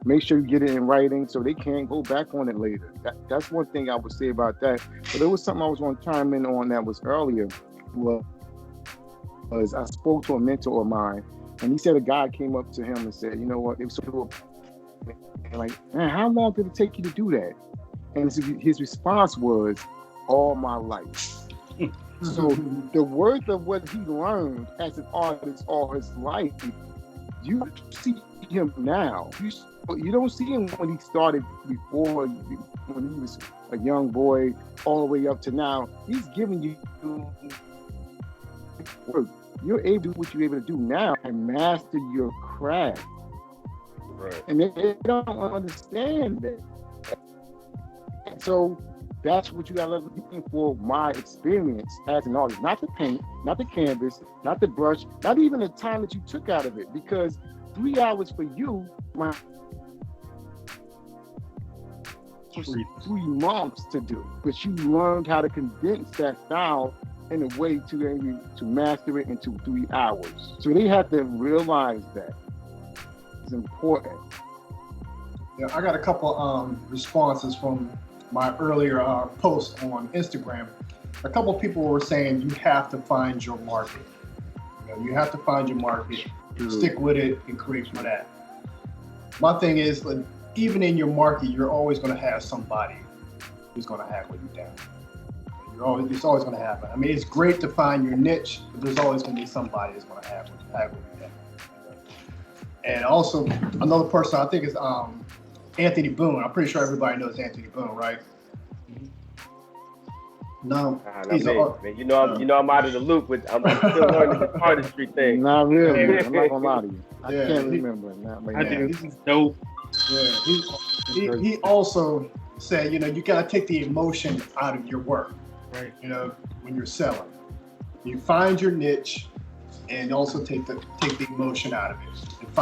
Make sure you get it in writing so they can't go back on it later. That's one thing I would say about that. But there was something I was going to chime in on that was earlier. Was I spoke to a mentor of mine, and he said a guy came up to him and said, you know what, it was so like, man, how long did it take you to do that? And his response was, all my life. So the worth of what he learned as an artist all his life, you see him now. You don't see him when he started before, when he was a young boy, all the way up to now. He's giving you work. You're able to do what you're able to do now and master your craft. Right. And they don't understand that. So that's what you gotta looking for. My experience as an artist, not the paint, not the canvas, not the brush, not even the time that you took out of it. Because 3 hours for you, my 3 months to do. But you learned how to condense that style in a way to master it into 3 hours. So they have to realize that it's important. Yeah, I got a couple responses from my earlier post on Instagram. A couple people were saying you have to find your market. You have to find your market, stick with it, and create for that. My thing is, like, even in your market, you're always going to have somebody who's going to haggle you down. It's always going to happen. I mean, it's great to find your niche, but there's always going to be somebody that's going to haggle you down. And also, another person, I think is Anthony Boone. I'm pretty sure everybody knows Anthony Boone, right? No, he's man. You know I'm out of the loop with. I'm still learning the artistry thing. Not really. I'm not gonna lie to you. I can't remember. I think this is dope. Yeah, he also said, you know, you gotta take the emotion out of your work. Right. You know, when you're selling, you find your niche, and also take the emotion out of it,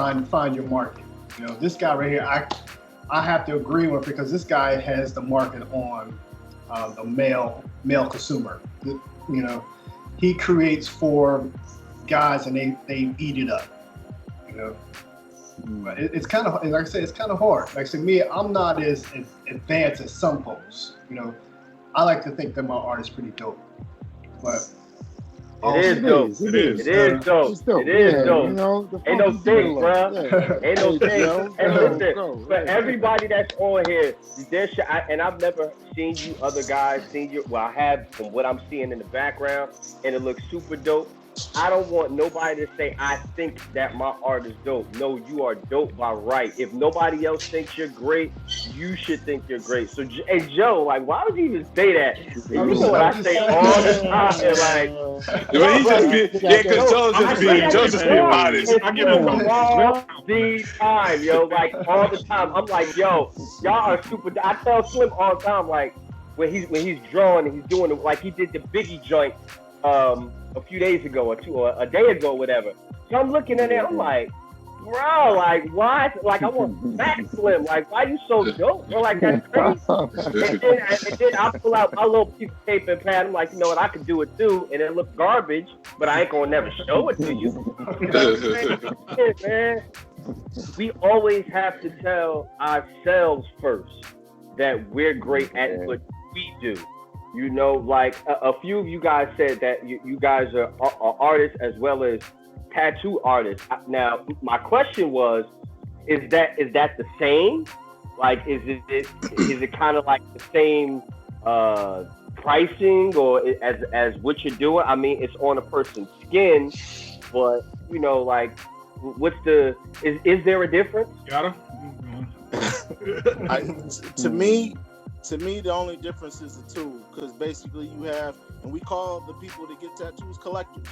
and find your market. You know, this guy right here, I have to agree with, because this guy has the market on the male consumer. You know, he creates for guys and they eat it up. You know, but it's kind of, like I said, it's kind of hard. Like, to me, I'm not as advanced as some folks. You know, I like to think that my art is pretty dope, but it is dope. It is dope. You know, ain't no thing, bro. Ain't no thing. And listen, for everybody that's on here, and I've never seen you other guys, well, I have from what I'm seeing in the background, and it looks super dope. I don't want nobody to say, I think that my art is dope. No, you are dope by right. If nobody else thinks you're great, you should think you're great. So, hey, Joe, like, why would you even say that? You know what I say all the time. Joe's just being modest. I get it all the time, yo. Like, all the time. I'm like, yo, y'all are super. I tell Slim all the time, like, when he's drawing and he's doing it, like he did the Biggie joint a few days ago or a day ago, whatever. So I'm looking at it, I'm like, bro, like, why? Like, I want back Slim. Like, why you so dope? Bro, like, that's crazy. and then I pull out my little piece of paper and pad. I'm like, you know what? I could do it too, and it looks garbage, but I ain't gonna never show it to you. Yeah, man. We always have to tell ourselves first that we're great at what we do. You know, like a few of you guys said that you guys are artists as well as tattoo artists. Now, my question was, is that the same? Like, is it kind of like the same pricing, or as what you're doing? I mean, it's on a person's skin, but you know, like, what's is there a difference? Got To me, the only difference is the tool, because basically you have, and we call the people that get tattoos collectors.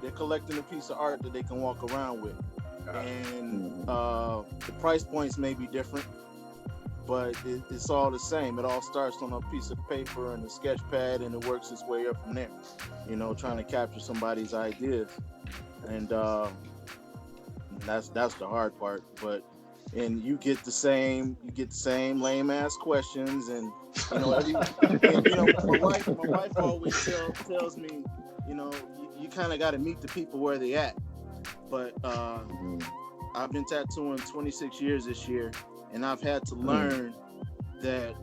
They're collecting a piece of art that they can walk around with. And the price points may be different, but it's all the same. It all starts on a piece of paper and a sketch pad, and it works its way up from there. You know, trying to capture somebody's ideas. And that's the hard part. But and you get the same lame ass questions, and my wife always tells me, you kind of got to meet the people where they at. But I've been tattooing 26 years this year, and I've had to learn that,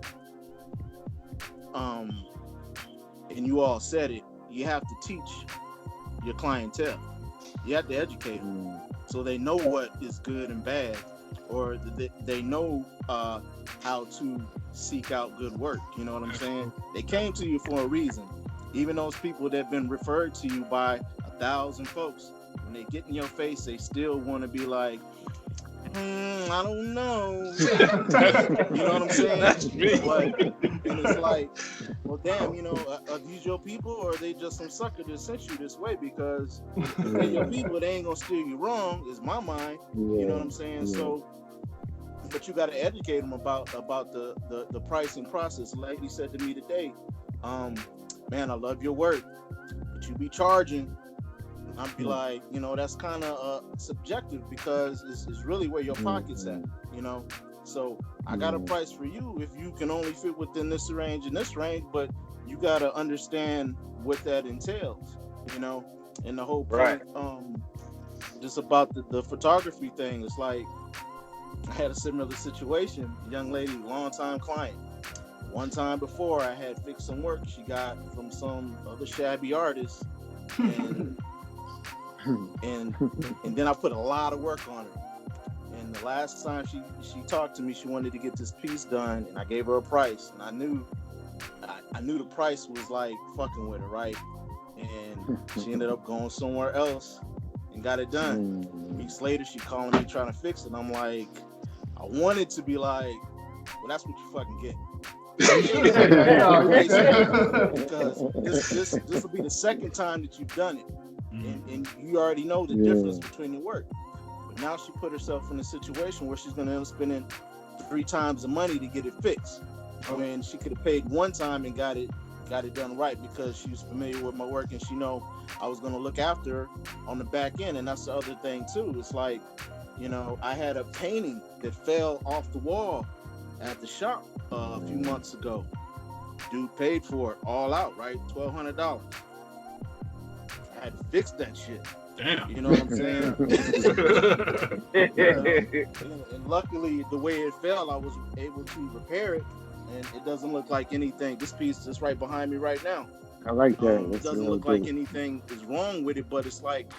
and you all said it, you have to teach your clientele. You have to educate them so they know what is good and bad, or they know how to seek out good work. You know what I'm saying? They came to you for a reason. Even those people that have been referred to you by 1,000 folks, when they get in your face, they still want to be like, I don't know. You know what I'm saying? And it's like, well, damn, are these your people, or are they just some sucker that sent you this way? Because if they're your people, they ain't gonna steer you wrong, is my mind. You know what I'm saying? So, but you got to educate them about the pricing process. Like he said to me today, man, I love your work, but you be charging. I'd be like, that's kind of subjective, because it's really where your pocket's at, So I got a price for you if you can only fit within this range and this range, but you got to understand what that entails, and the whole point, just about the photography thing. It's like, I had a similar situation, young lady, long-time client. One time before, I had fixed some work she got from some other shabby artist, and then I put a lot of work on her. And the last time she talked to me, she wanted to get this piece done, and I gave her a price, and I knew the price was like fucking with her, right? And she ended up going somewhere else and got it done. Weeks later, she calling me trying to fix it, and I'm like, I wanted to be like, well, that's what you fucking get. Because this will be the second time that you've done it. And you already know the difference between the work. But now she put herself in a situation where she's going to end up spending 3 times the money to get it fixed, when she could have paid one time and got it done right, because she was familiar with my work and she know I was going to look after her on the back end. And that's the other thing too. It's like, I had a painting that fell off the wall at the shop a few months ago. Dude paid for it all out, right? $1,200. I had to fix that shit. Damn. You know what I'm saying? And luckily, the way it fell, I was able to repair it, and it doesn't look like anything. This piece is right behind me right now. I like that. It doesn't look like anything is wrong with it, but it's like,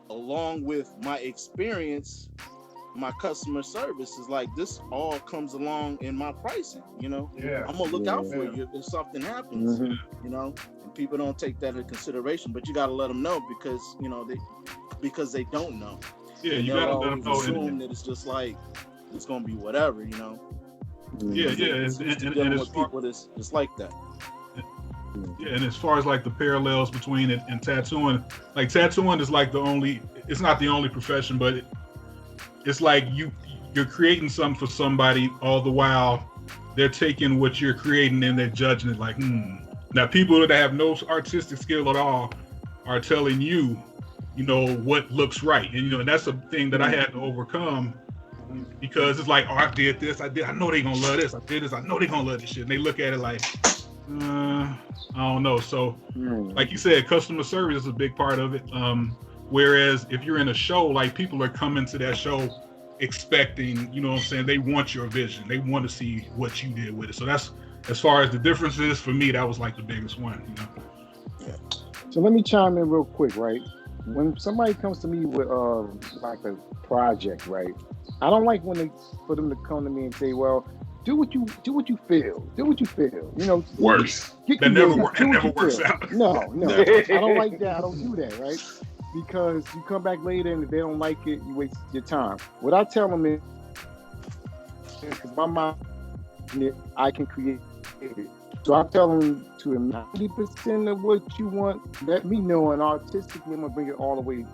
along with my experience, my customer service is like, this all comes along in my pricing. I'm gonna look out for you if something happens. And people don't take that into consideration, but you got to let them know, because they don't know. Yeah, you got to let them know. Assume that it's just like, it's gonna be whatever. Yeah. It's dealing with people that's like that. Yeah, and as far as like the parallels between it and tattooing, like tattooing is like it's not the only profession, but it's like you're creating something for somebody, all the while they're taking what you're creating and they're judging it like, Now people that have no artistic skill at all are telling you, what looks right. And that's a thing that I had to overcome, because it's like, oh, I did this, I know they're gonna love this, I did this, I know they're gonna love this shit. And they look at it like, I don't know. So like you said, customer service is a big part of it. Whereas if you're in a show, like people are coming to that show expecting, they want your vision. They want to see what you did with it. So that's, as far as the difference is, for me, that was like the biggest one, Yeah. So let me chime in real quick, right? When somebody comes to me with like a project, right? I don't like for them to come to me and say, well, do what you feel. Do what you feel. Worse. That never works out. No. I don't like that. I don't do that, right? Because you come back later and if they don't like it, you waste your time. What I tell them is, because my mind, I can create it. So I tell them to 90% of what you want, let me know, and artistically I'm gonna bring it all the way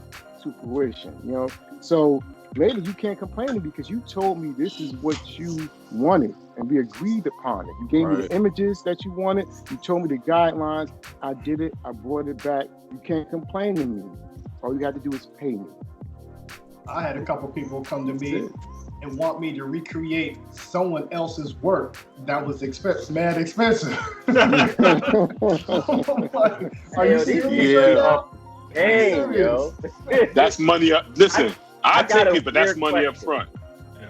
to fruition. So later you can't complain because you told me this is what you wanted and we agreed upon it. You gave me the images that you wanted. You told me the guidelines. I did it. I brought it back. You can't complain to me. All you got to do is pay me. I had a couple people come to me and want me to recreate someone else's work that was mad expensive. Are you serious? Hey, yo. That's money up. Listen, I take it, but that's money up question.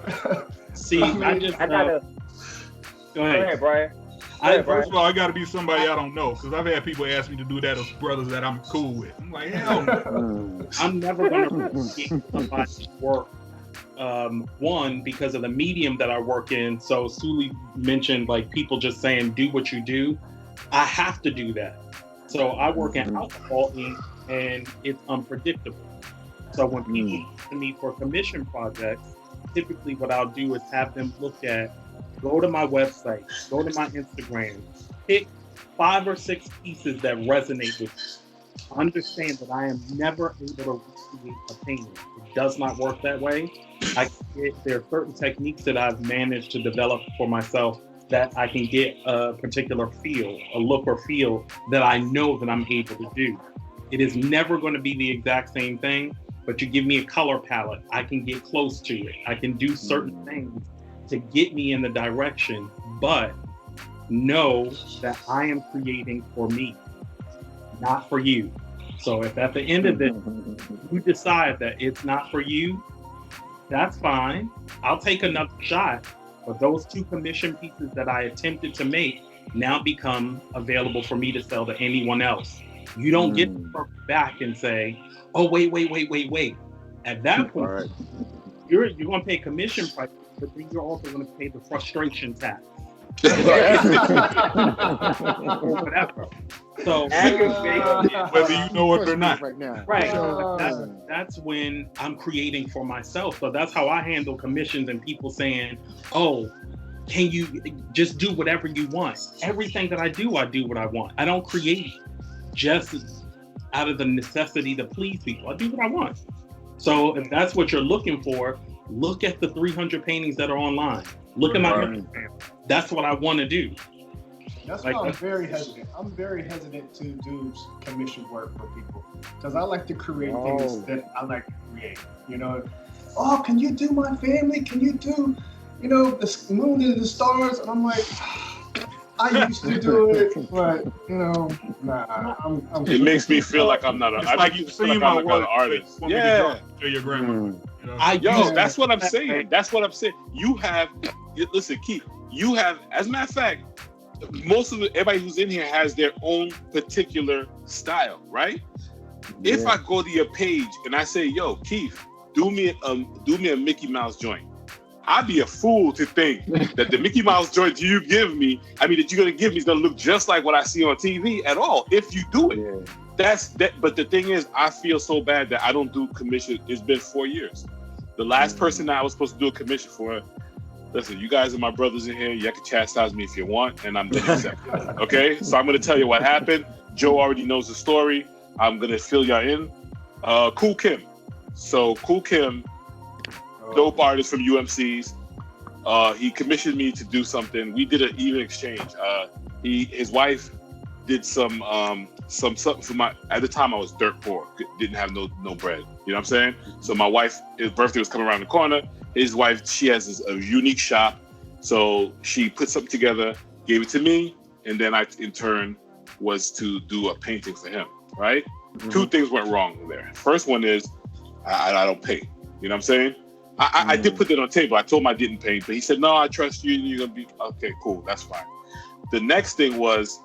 front. See, I gotta. Go Go ahead, Brian. First of all, I got to be somebody I don't know, because I've had people ask me to do that as brothers that I'm cool with. I'm like, hell no. I'm never going to recreate somebody's work. One, because of the medium that I work in. So Suli mentioned like people just saying, do what you do. I have to do that. So I work in alcohol and it's unpredictable. So when people come to me for commission projects, typically what I'll do is have them go to my website, go to my Instagram, pick 5 or 6 pieces that resonate with me. Understand that I am never able to recreate a painting. It does not work that way. There are certain techniques that I've managed to develop for myself that I can get a particular feel, a look or feel that I know that I'm able to do. It is never going to be the exact same thing, but you give me a color palette, I can get close to it. I can do certain things to get me in the direction, but know that I am creating for me, not for you. So if at the end of it, you decide that it's not for you, that's fine. I'll take another shot. But those 2 commission pieces that I attempted to make now become available for me to sell to anyone else. You don't get to circle back and say, oh, wait. At that point, you're going to pay commission price, but then you're also going to pay the frustration tax. Or whatever. So whether you know it or not. Right now. Right. That's when I'm creating for myself. So that's how I handle commissions and people saying, oh, can you just do whatever you want? Everything that I do what I want. I don't create just out of the necessity to please people. I do what I want. So if that's what you're looking for, look at the 300 paintings that are online. Look at my Instagram. That's what I want to do. That's why I'm very hesitant. I'm very hesitant to do commission work for people because I like to create things that I like to create. You know, oh, can you do my family? Can you do, the moon and the stars? And I'm like, I used to do it, but nah. It makes me feel like I'm not. It's like you see my work, artist. Yeah. To your grandma. That's what I'm saying. That's what I'm saying. Listen, Keith. You have, as a matter of fact, everybody who's in here has their own particular style, right? Yeah. If I go to your page and I say, "Yo, Keith, do me a Mickey Mouse joint," I'd be a fool to think that the Mickey Mouse joint that you're gonna give me is gonna look just like what I see on TV at all. If you do it, But the thing is, I feel so bad that I don't do commission. It's been 4 years. The last person that I was supposed to do a commission for. Listen, you guys are my brothers in here. You can chastise me if you want, and I'm going to accept it. Okay? So I'm going to tell you what happened. Joe already knows the story. I'm going to fill y'all in. Cool Kim. So Cool Kim, dope artist from UMC's. He commissioned me to do something. We did an even exchange. His wife did some something for my. At the time, I was dirt poor. Didn't have no bread. You know what I'm saying? So my wife, his birthday was coming around the corner. His wife, she has a unique shop. So she put something together, gave it to me, and then I, in turn, was to do a painting for him, right? Mm-hmm. 2 things went wrong there. First one is, I don't paint. You know what I'm saying? I did put that on the table. I told him I didn't paint, but he said, no, I trust you. You're going to be, okay, cool. That's fine. The next thing was,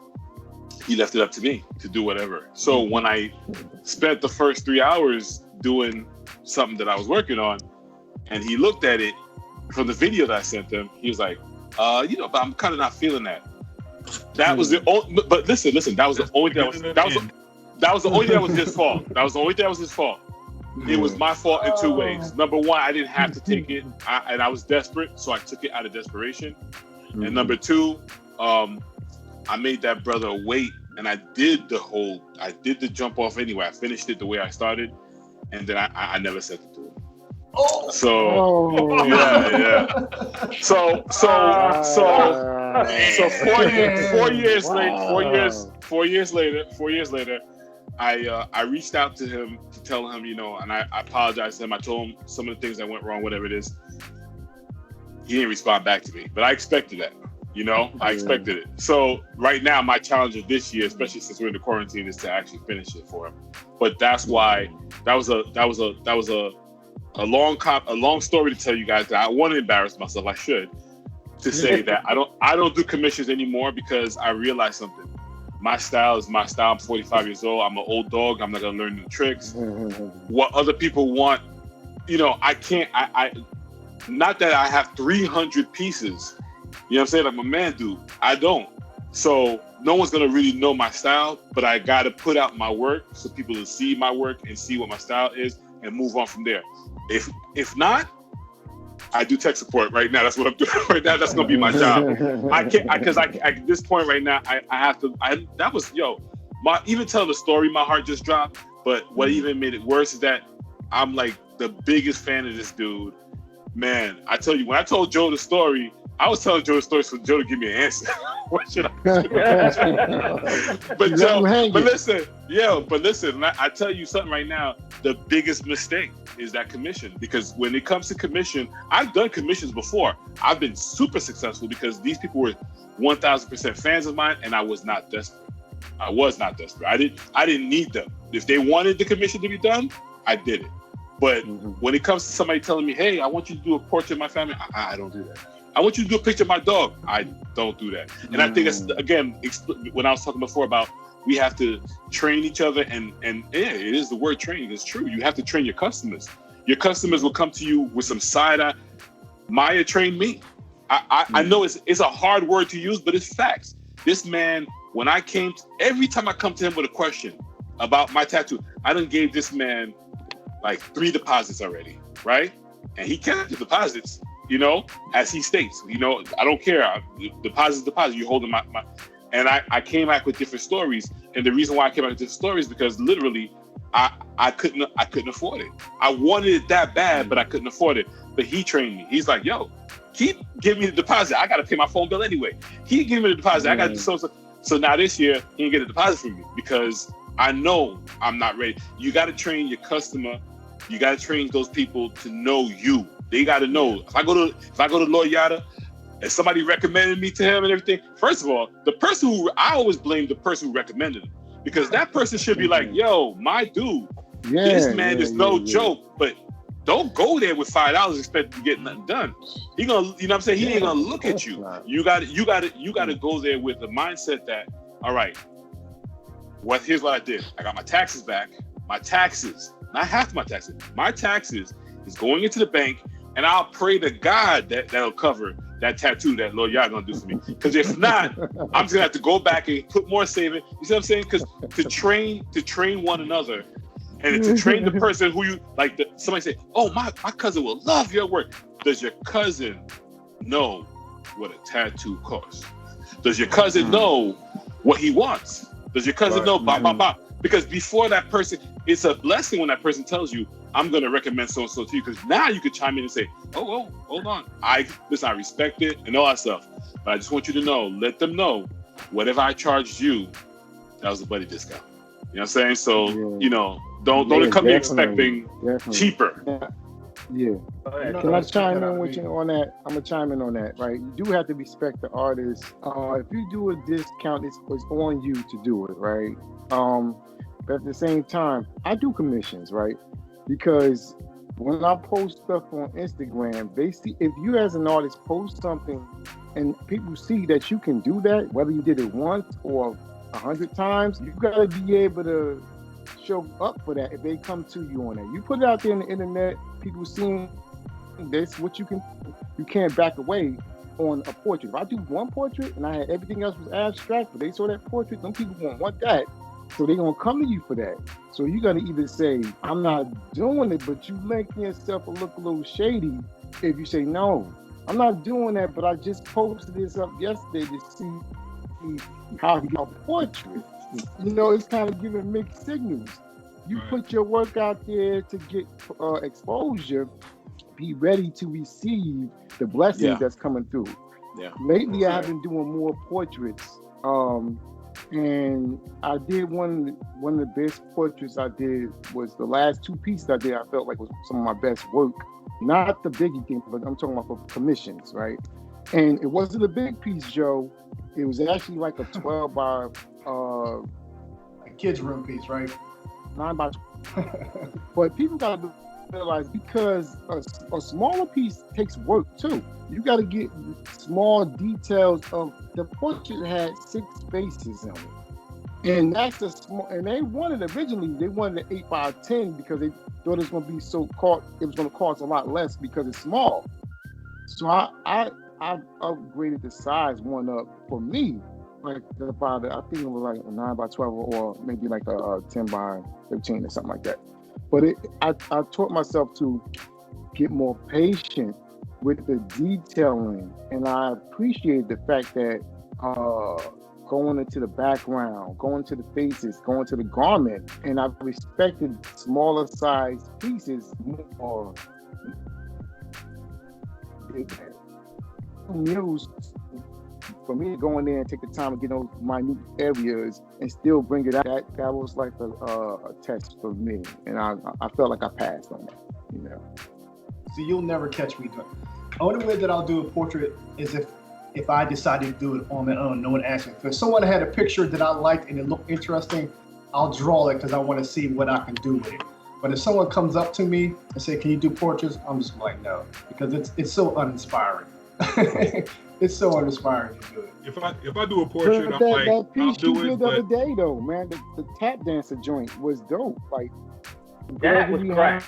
he left it up to me to do whatever. So when I spent the first 3 hours doing something that I was working on, and he looked at it from the video that I sent him, he was like, but I'm kind of not feeling that. That was the only, but listen, that was the only thing that was the only thing that was his fault. That was the only thing that was his fault. It was my fault in 2 ways. Number one, I didn't have to take it, and I was desperate, so I took it out of desperation. And number 2, I made that brother wait, and I did the jump off anyway. I finished it the way I started, and then I never said to do it. Yeah. So 4 years later, I reached out to him to tell him, and I apologized to him. I told him some of the things that went wrong, whatever it is. he didn't respond back to me. But I expected that. You know, I expected it. So right now, my challenge of this year, especially since we're in the quarantine, is to actually finish it for him. But that's why that was a long story to tell you guys that I want to embarrass myself. I should to say that I don't do commissions anymore because I realized something. My style is my style. I'm 45 years old. I'm an old dog. I'm not gonna learn new tricks. What other people want, you know, I can't. I not that I have 300 pieces. You know what I'm saying? Like my man do. I don't. So no one's gonna really know my style, but I gotta put out my work so people will see my work and see what my style is and move on from there. If not, I do tech support right now. That's what I'm doing right now. That's gonna be my job. I can't because I at this point right now I have to. That was even telling the story, my heart just dropped. But what even made it worse is that I'm like the biggest fan of this dude. Man, I tell you, when I told Joe the story, I was telling Joe the story for Joe to give me an answer. What should I do? But Joe, but listen, I tell you something right now. The biggest mistake is that commission, because when it comes to commission, I've done commissions before. I've been super successful because these people were 1,000% fans of mine, and I was not desperate. I didn't need them. If they wanted the commission to be done, I did it. But when it comes to somebody telling me, "Hey, I want you to do a portrait of my family," I don't do that. I want you to do a picture of my dog. I don't do that. And I think that's, again, when I was talking before about we have to train each other, and yeah, it is the word training. It's true. You have to train your customers. Your customers will come to you with some side eye. Maya trained me. I know it's a hard word to use, but it's facts. This man, when I came, every time I come to him with a question about my tattoo, I done gave this man like 3 deposits already, right? And he kept the deposits, you know, as he states, you know, I don't care. Deposit. You holding my. And I came back with different stories. And the reason why I came back with different stories is because literally I couldn't afford it. I wanted it that bad, but I couldn't afford it. But he trained me. He's like, yo, keep giving me the deposit. I got to pay my phone bill anyway. He gave me the deposit. I got to so now this year he didn't get a deposit from me because I know I'm not ready. You got to train your customer. You got to train those people to know you. They got to know. If I go to Lord Yada, and somebody recommended me to him and everything, first of all, I always blame the person who recommended him, because that person should be like, yo, my dude, this man is no joke, but don't go there with $5 expecting to get nothing done. He gonna, you know what I'm saying? He ain't gonna look at you. You got to go there with the mindset that, all right, here's what I did. I got my taxes back. My taxes, not half my taxes. My taxes is going into the bank, and I'll pray to God that'll cover that tattoo that Lord Yah gonna do for me. Because if not, I'm just gonna have to go back and put more saving. You see what I'm saying? Because to train one another, and to train the person who you like. Somebody say, "Oh, my cousin will love your work." Does your cousin know what a tattoo costs? Does your cousin know what he wants? Does your cousin know? Because before that person, it's a blessing when that person tells you, I'm going to recommend so-and-so to you, because now you could chime in and say, oh, hold on. I respect it and all that stuff. But I just want you to know, let them know, whatever I charged you, that was a buddy discount. You know what I'm saying? So, you know, don't come here expecting cheaper. Yeah. Can I chime in with you on that? I'm going to chime in on that, right? You do have to respect the artist. If you do a discount, it's on you to do it, right? But at the same time, I do commissions, right? Because when I post stuff on Instagram, they see, if you as an artist post something and people see that you can do that, whether you did it once or 100 times, you got to be able to show up for that if they come to you on that. You put it out there on the internet, people seeing this, what you can't back away on a portrait. If I do one portrait and I had everything else was abstract, but they saw that portrait, some people won't want that. So they're going to come to you for that. So you're going to either say, I'm not doing it, but you making yourself look a little shady if you say, no, I'm not doing that, but I just posted this up yesterday to see how he got a portrait. You know, it's kind of giving mixed signals. You put your work out there to get exposure, be ready to receive the blessings that's coming through. Yeah. Lately, I've been doing more portraits. And I did one of the best portraits I did was the last 2 pieces I did. I felt like was some of my best work. Not the biggie thing, but I'm talking about for commissions, right? And it wasn't a big piece, Joe. It was actually like a 12 by a kid's room piece, right? 9 by 12. But people gotta realize because a smaller piece takes work too. You gotta get small details of the portrait had 6 faces on it. And that's the small, and they wanted an 8 by 10 because they thought it was gonna be it was gonna cost a lot less because it's small. So I upgraded the size one up for me, like about I think it was like a 9 by 12 or maybe like a 10 by 15 or something like that. But I taught myself to get more patient with the detailing, and I appreciate the fact that going into the background, going to the faces, going to the garment, and I've respected smaller size pieces more. Muse for me to go in there and take the time to get those minute areas and still bring it out. That was like a test for me, and I felt like I passed on that. You know. So you'll never catch me doing. The only way that I'll do a portrait is if I decided to do it on my own, no one asked me. If someone had a picture that I liked and it looked interesting, I'll draw it because I want to see what I can do with it. But if someone comes up to me and say, "Can you do portraits?" I'm just like, no, because it's so uninspiring. It's so uninspiring to do it. If I do a portrait, I'm like, that piece I'll do you it. did the other day, though, man, the tap dancer joint was dope. Like that was crack.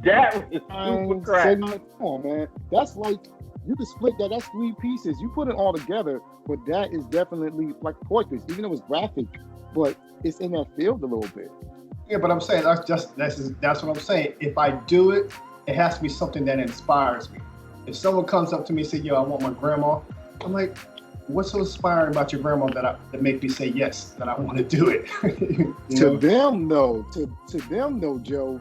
That was super crack. Come on, man. That's like you can split that. That's 3 pieces. You put it all together, but that is definitely like portraits, even though it's graphic, but it's in that field a little bit. Yeah, but I'm saying that's what I'm saying. If I do it, it has to be something that inspires me. If someone comes up to me and say, "Yo, I want my grandma," I'm like, "What's so inspiring about your grandma that make me say yes, that I want to do it?" To them, though, Joe,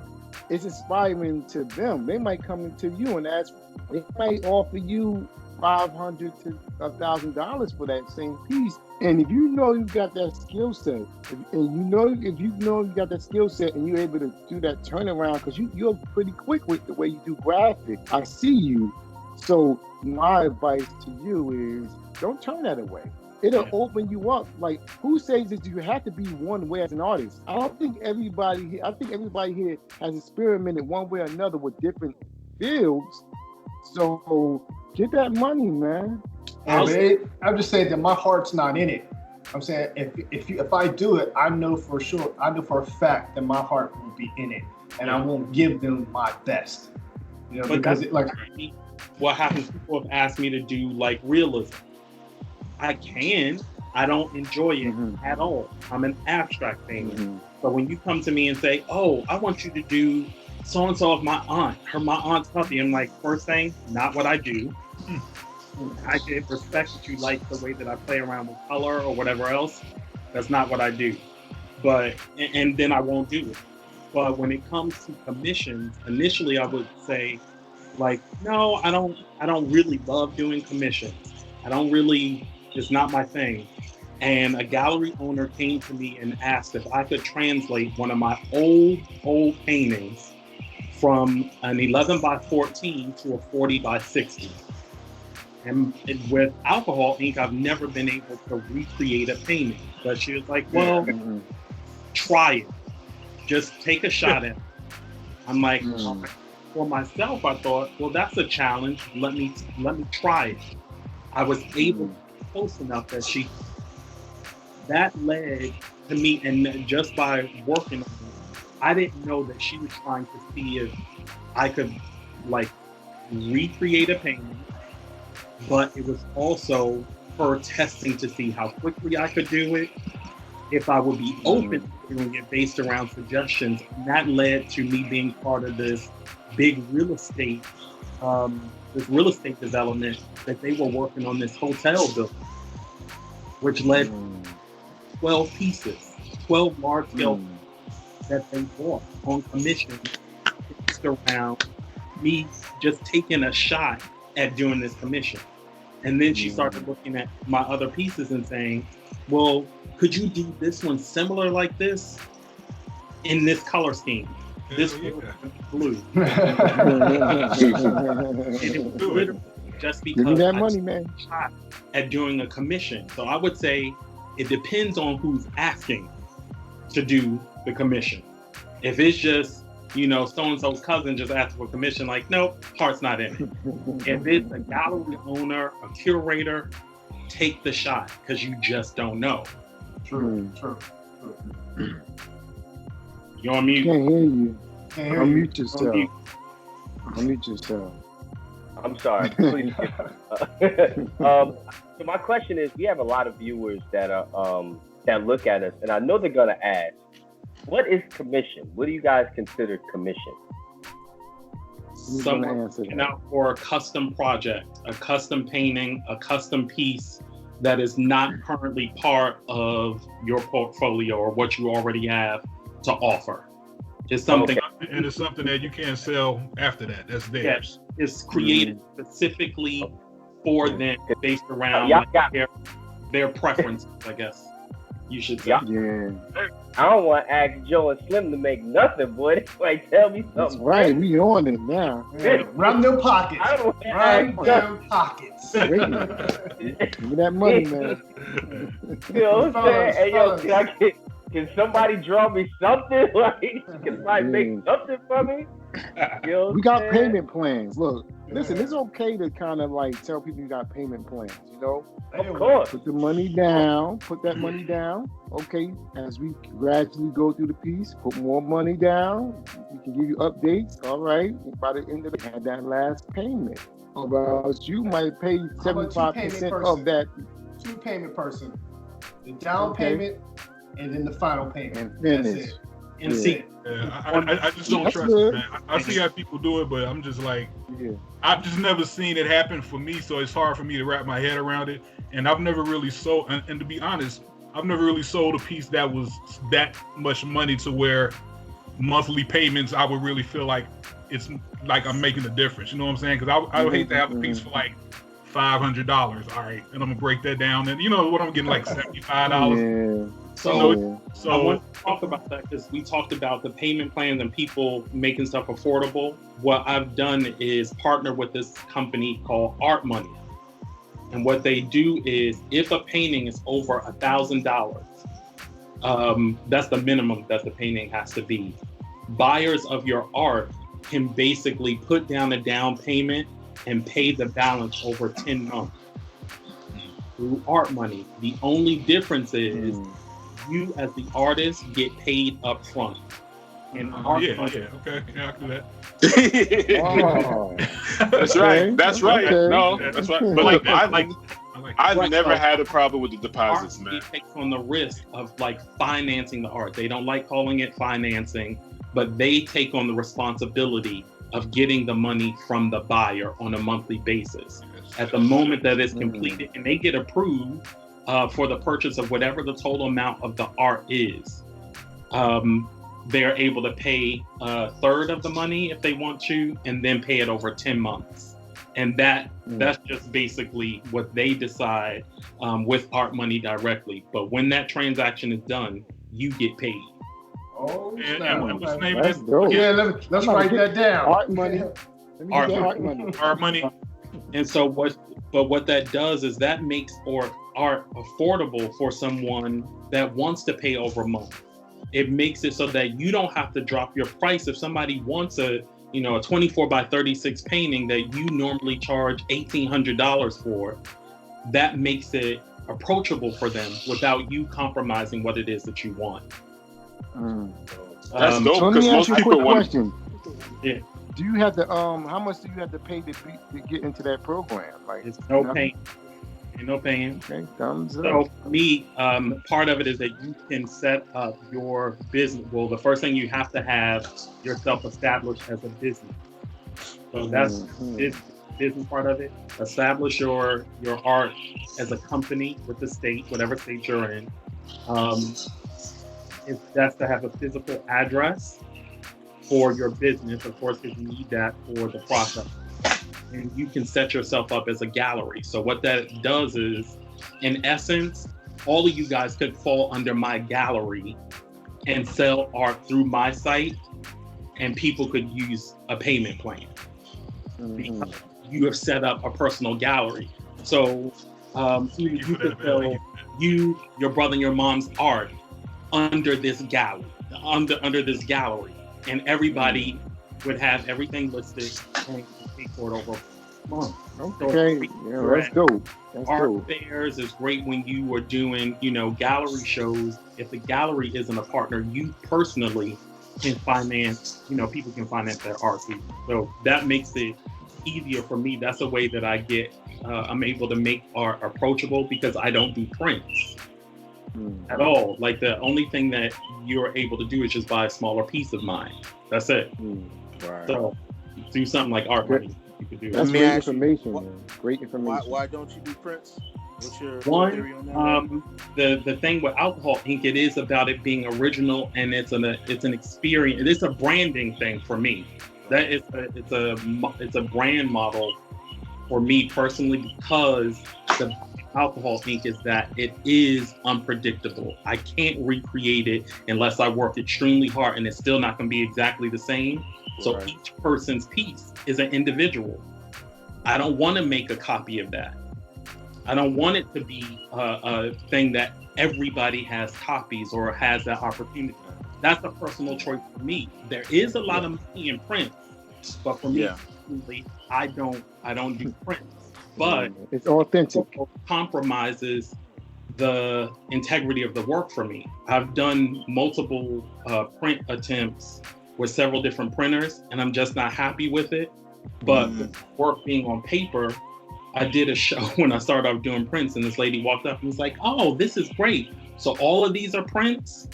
it's inspiring to them. They might come to you and ask. They might offer you $500 to $1,000 for that same piece. And if you know you got that skill set, if you got that skill set, and you're able to do that turnaround, because you're pretty quick with the way you do graphics. I see you. So my advice to you is don't turn that away. It'll open you up. Like, who says that you have to be one way as an artist? I think everybody here has experimented one way or another with different fields. So get that money, man. I'm just saying that my heart's not in it. I'm saying if I do it, I know for a fact that my heart will be in it, and I won't give them my best. You know, but because what happens? People have asked me to do like realism. I don't enjoy it at all. I'm an abstract painter. But when you come to me and say, "Oh, I want you to do so and so of my aunt, my aunt's puppy," I'm like, first thing, not what I do. I can respect that you like the way that I play around with color or whatever else. That's not what I do. But and then I won't do it. But when it comes to commissions, initially I would say, like, no, I don't really love doing commissions. It's not my thing. And a gallery owner came to me and asked if I could translate one of my old paintings from an 11 by 14 to a 40 by 60. And with alcohol ink, I've never been able to recreate a painting. But she was like, well, try it. Just take a shot at it. I'm like, for myself, I thought, well, that's a challenge. Let me try it. I was able to get close enough that led to me, and just by working on it, I didn't know that she was trying to see if I could like recreate a painting, but it was also her testing to see how quickly I could do it, if I would be open to doing it based around suggestions. And that led to me being part of this big real estate development that they were working on, this hotel building, which led to 12 pieces, 12 large-scale that they bought on commission based around me just taking a shot at doing this commission. And then she started looking at my other pieces and saying, well, could you do this one similar like this in this color scheme? This blue. And it was literally just because give me that money, man. At doing a commission. So I would say it depends on who's asking to do the commission. If it's just, so-and-so's cousin just asked for a commission, like, nope, heart's not in it. If it's a gallery owner, a curator, take the shot because you just don't know. True. You're on mute. Can't hear you. Unmute yourself. Unmute yourself. I'm sorry. Please. So my question is, we have a lot of viewers that are that look at us, and I know they're gonna ask, what is commission? What do you guys consider commission? Someone looking out for a custom project, a custom painting, a custom piece that is not currently part of your portfolio or what you already have to offer. It's something, and it's something that you can't sell after that. That's theirs. Yeah, it's created specifically for them, based around their preferences, I guess you should say. Yeah. I don't want to ask Joe and Slim to make nothing, boy. Like, tell me something. That's right, we on it now. Yeah, run them pockets. I don't want to Run ask them pockets. Give me that money, man. You know what I'm saying? Hey, yo, can somebody draw me something? Like, can somebody make something for me? You know we got payment plans. Look, listen, it's okay to kind of like tell people you got payment plans, Of course. Put the money down, put that money down. Okay, as we gradually go through the piece, put more money down. We can give you updates. All right, by the end of the had that last payment. Or else you might pay 75% of that. 2 payment person. The down payment and then the final payment. And finish. That's it. And see, I just don't trust it, man. I see how people do it, but I'm just like, I've just never seen it happen for me, so it's hard for me to wrap my head around it. And I've never really sold, and to be honest, I've never really sold a piece that was that much money to where monthly payments, I would really feel like it's like I'm making a difference. You know what I'm saying? Because I would hate to have a piece for like $500. All right, and I'm gonna break that down, and what I'm getting like $75. So I want to talk about that because we talked about the payment plans and people making stuff affordable. What I've done is partner with this company called Art Money. And what they do is if a painting is over $1,000, that's the minimum that the painting has to be. Buyers of your art can basically put down a down payment and pay the balance over 10 months through Art Money. The only difference is you as the artist get paid up front. And okay, I can do that. That's right. That's right. Okay. No, that's right. But I've never had a problem with the deposits, man. It takes on the risk of like financing the art. They don't like calling it financing, but they take on the responsibility of getting the money from the buyer on a monthly basis. At the moment that it's completed, and they get approved for the purchase of whatever the total amount of the art is. They're able to pay a third of the money if they want to, and then pay it over 10 months. And that's just basically what they decide with Art Money directly. But when that transaction is done, you get paid. Oh, and what's the name of That's it? dope. yeah, let's write that down. Art Money. Let me get that Art Money. Art Money. And so what that does is that makes art affordable for someone that wants to pay over a month. It makes it so that you don't have to drop your price. If somebody wants a 24 by 36 painting that you normally charge $1,800 for, that makes it approachable for them without you compromising what it is that you want. That's dope. So let me ask you a quick question. Yeah. Do you have to how much do you have to pay to get into that program? Like It's no pain. Ain't no pain. Okay, thumbs up. So for me, part of it is that you can set up your business. Well, the first thing you have to have yourself established as a business. So that's business part of it. Establish your art as a company with the state, whatever state you're in. That's to have a physical address for your business, of course, because you need that for the process. And you can set yourself up as a gallery. So what that does is, in essence, all of you guys could fall under my gallery and sell art through my site, and people could use a payment plan. Because you have set up a personal gallery. So you could sell your brother and your mom's art under this gallery, under this gallery, and everybody would have everything listed and pay for it over a month. Okay, so let's go. Art fairs is great when you are doing, gallery shows. If the gallery isn't a partner, you personally can finance, people can finance their art too. So that makes it easier for me. That's a way that I get, I'm able to make art approachable because I don't do prints at all. Like the only thing that you're able to do is just buy a smaller piece of mine. That's it. Right. So do something like art money. You could do. That's great information, man. Great information. Why don't you do prints? What's your theory on that? The thing with Alcohol Inc., it is about it being original, and it's an experience. It's a branding thing for me. That is it's a brand model for me personally, because the Alcohol Inc. is that it is unpredictable. I can't recreate it unless I work extremely hard, and it's still not going to be exactly the same. So each person's piece is an individual. I don't want to make a copy of that. I don't want it to be a thing that everybody has copies or has that opportunity. That's a personal choice for me. There is a lot of money in print, but for me, personally, I don't do prints. But it's authentic. It compromises the integrity of the work for me. I've done multiple print attempts with several different printers, and I'm just not happy with it. But with work being on paper, I did a show when I started off doing prints, and this lady walked up and was like, "Oh, this is great. So all of these are prints?"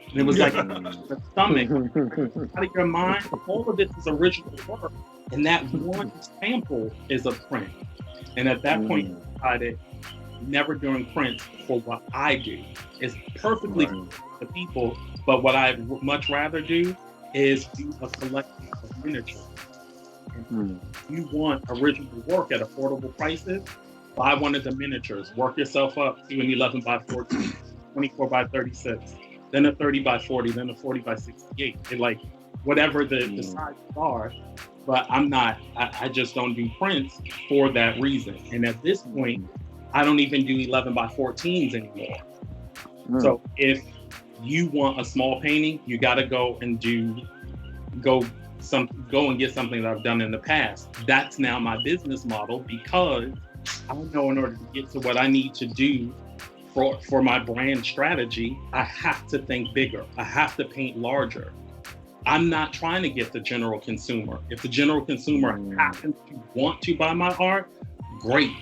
And it was like the stomach. Out of your mind, all of this is original work, and that one sample is a print. And at that point, I decided never doing prints for what I do. It's perfectly for the people, but what I'd much rather do is do a collection of miniatures. You want original work at affordable prices, buy one of the miniatures, work yourself up to an 11 by 14, 24 by 36, then a 30 by 40, then a 40 by 68. It, like whatever the sizes are, but I just don't do prints for that reason. And at this point, I don't even do 11 by 14s anymore. So if you want a small painting, you got to go and get something that I've done in the past. That's now my business model, because I know in order to get to what I need to do for my brand strategy, I have to think bigger. I have to paint larger. I'm not trying to get the general consumer. If the general consumer happens to want to buy my art, great.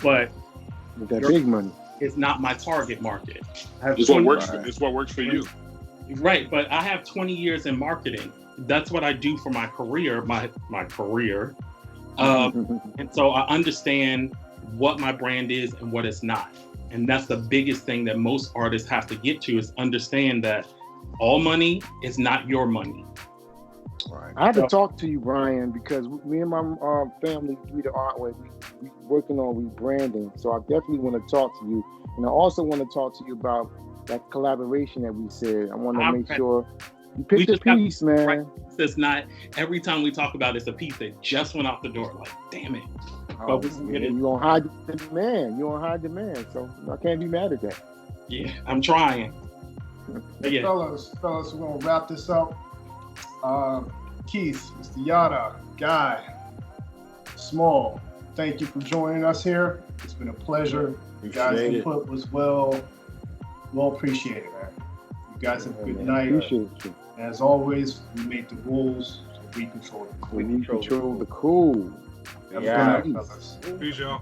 But with that big money, it's not my target market. It's what works for you. Right, but I have 20 years in marketing. That's what I do for my career, my career. And so I understand what my brand is and what it's not. And that's the biggest thing that most artists have to get to, is understand that all money is not your money. Right. I have to talk to you, Brian, because me and my family do the artwork. We working on rebranding. So I definitely want to talk to you. And I also want to talk to you about that collaboration that we said. I want to make sure you pick the piece, man. Right. It's not every time we talk about it's a piece that just went out the door. Like, damn it. Oh, you gonna hide the demand. You gonna hide the demand. So I can't be mad at that. Yeah, I'm trying. Yeah. Fellas, we're gonna wrap this up. Keith, Mr. Yada, Guy, Small, thank you for joining us here. It's been a pleasure. You guys' input was well appreciated, man. You guys have a good night. Appreciate you. As always, we make the rules, so we control the cool. We control the cool. Yeah. Fellas. Peace, y'all.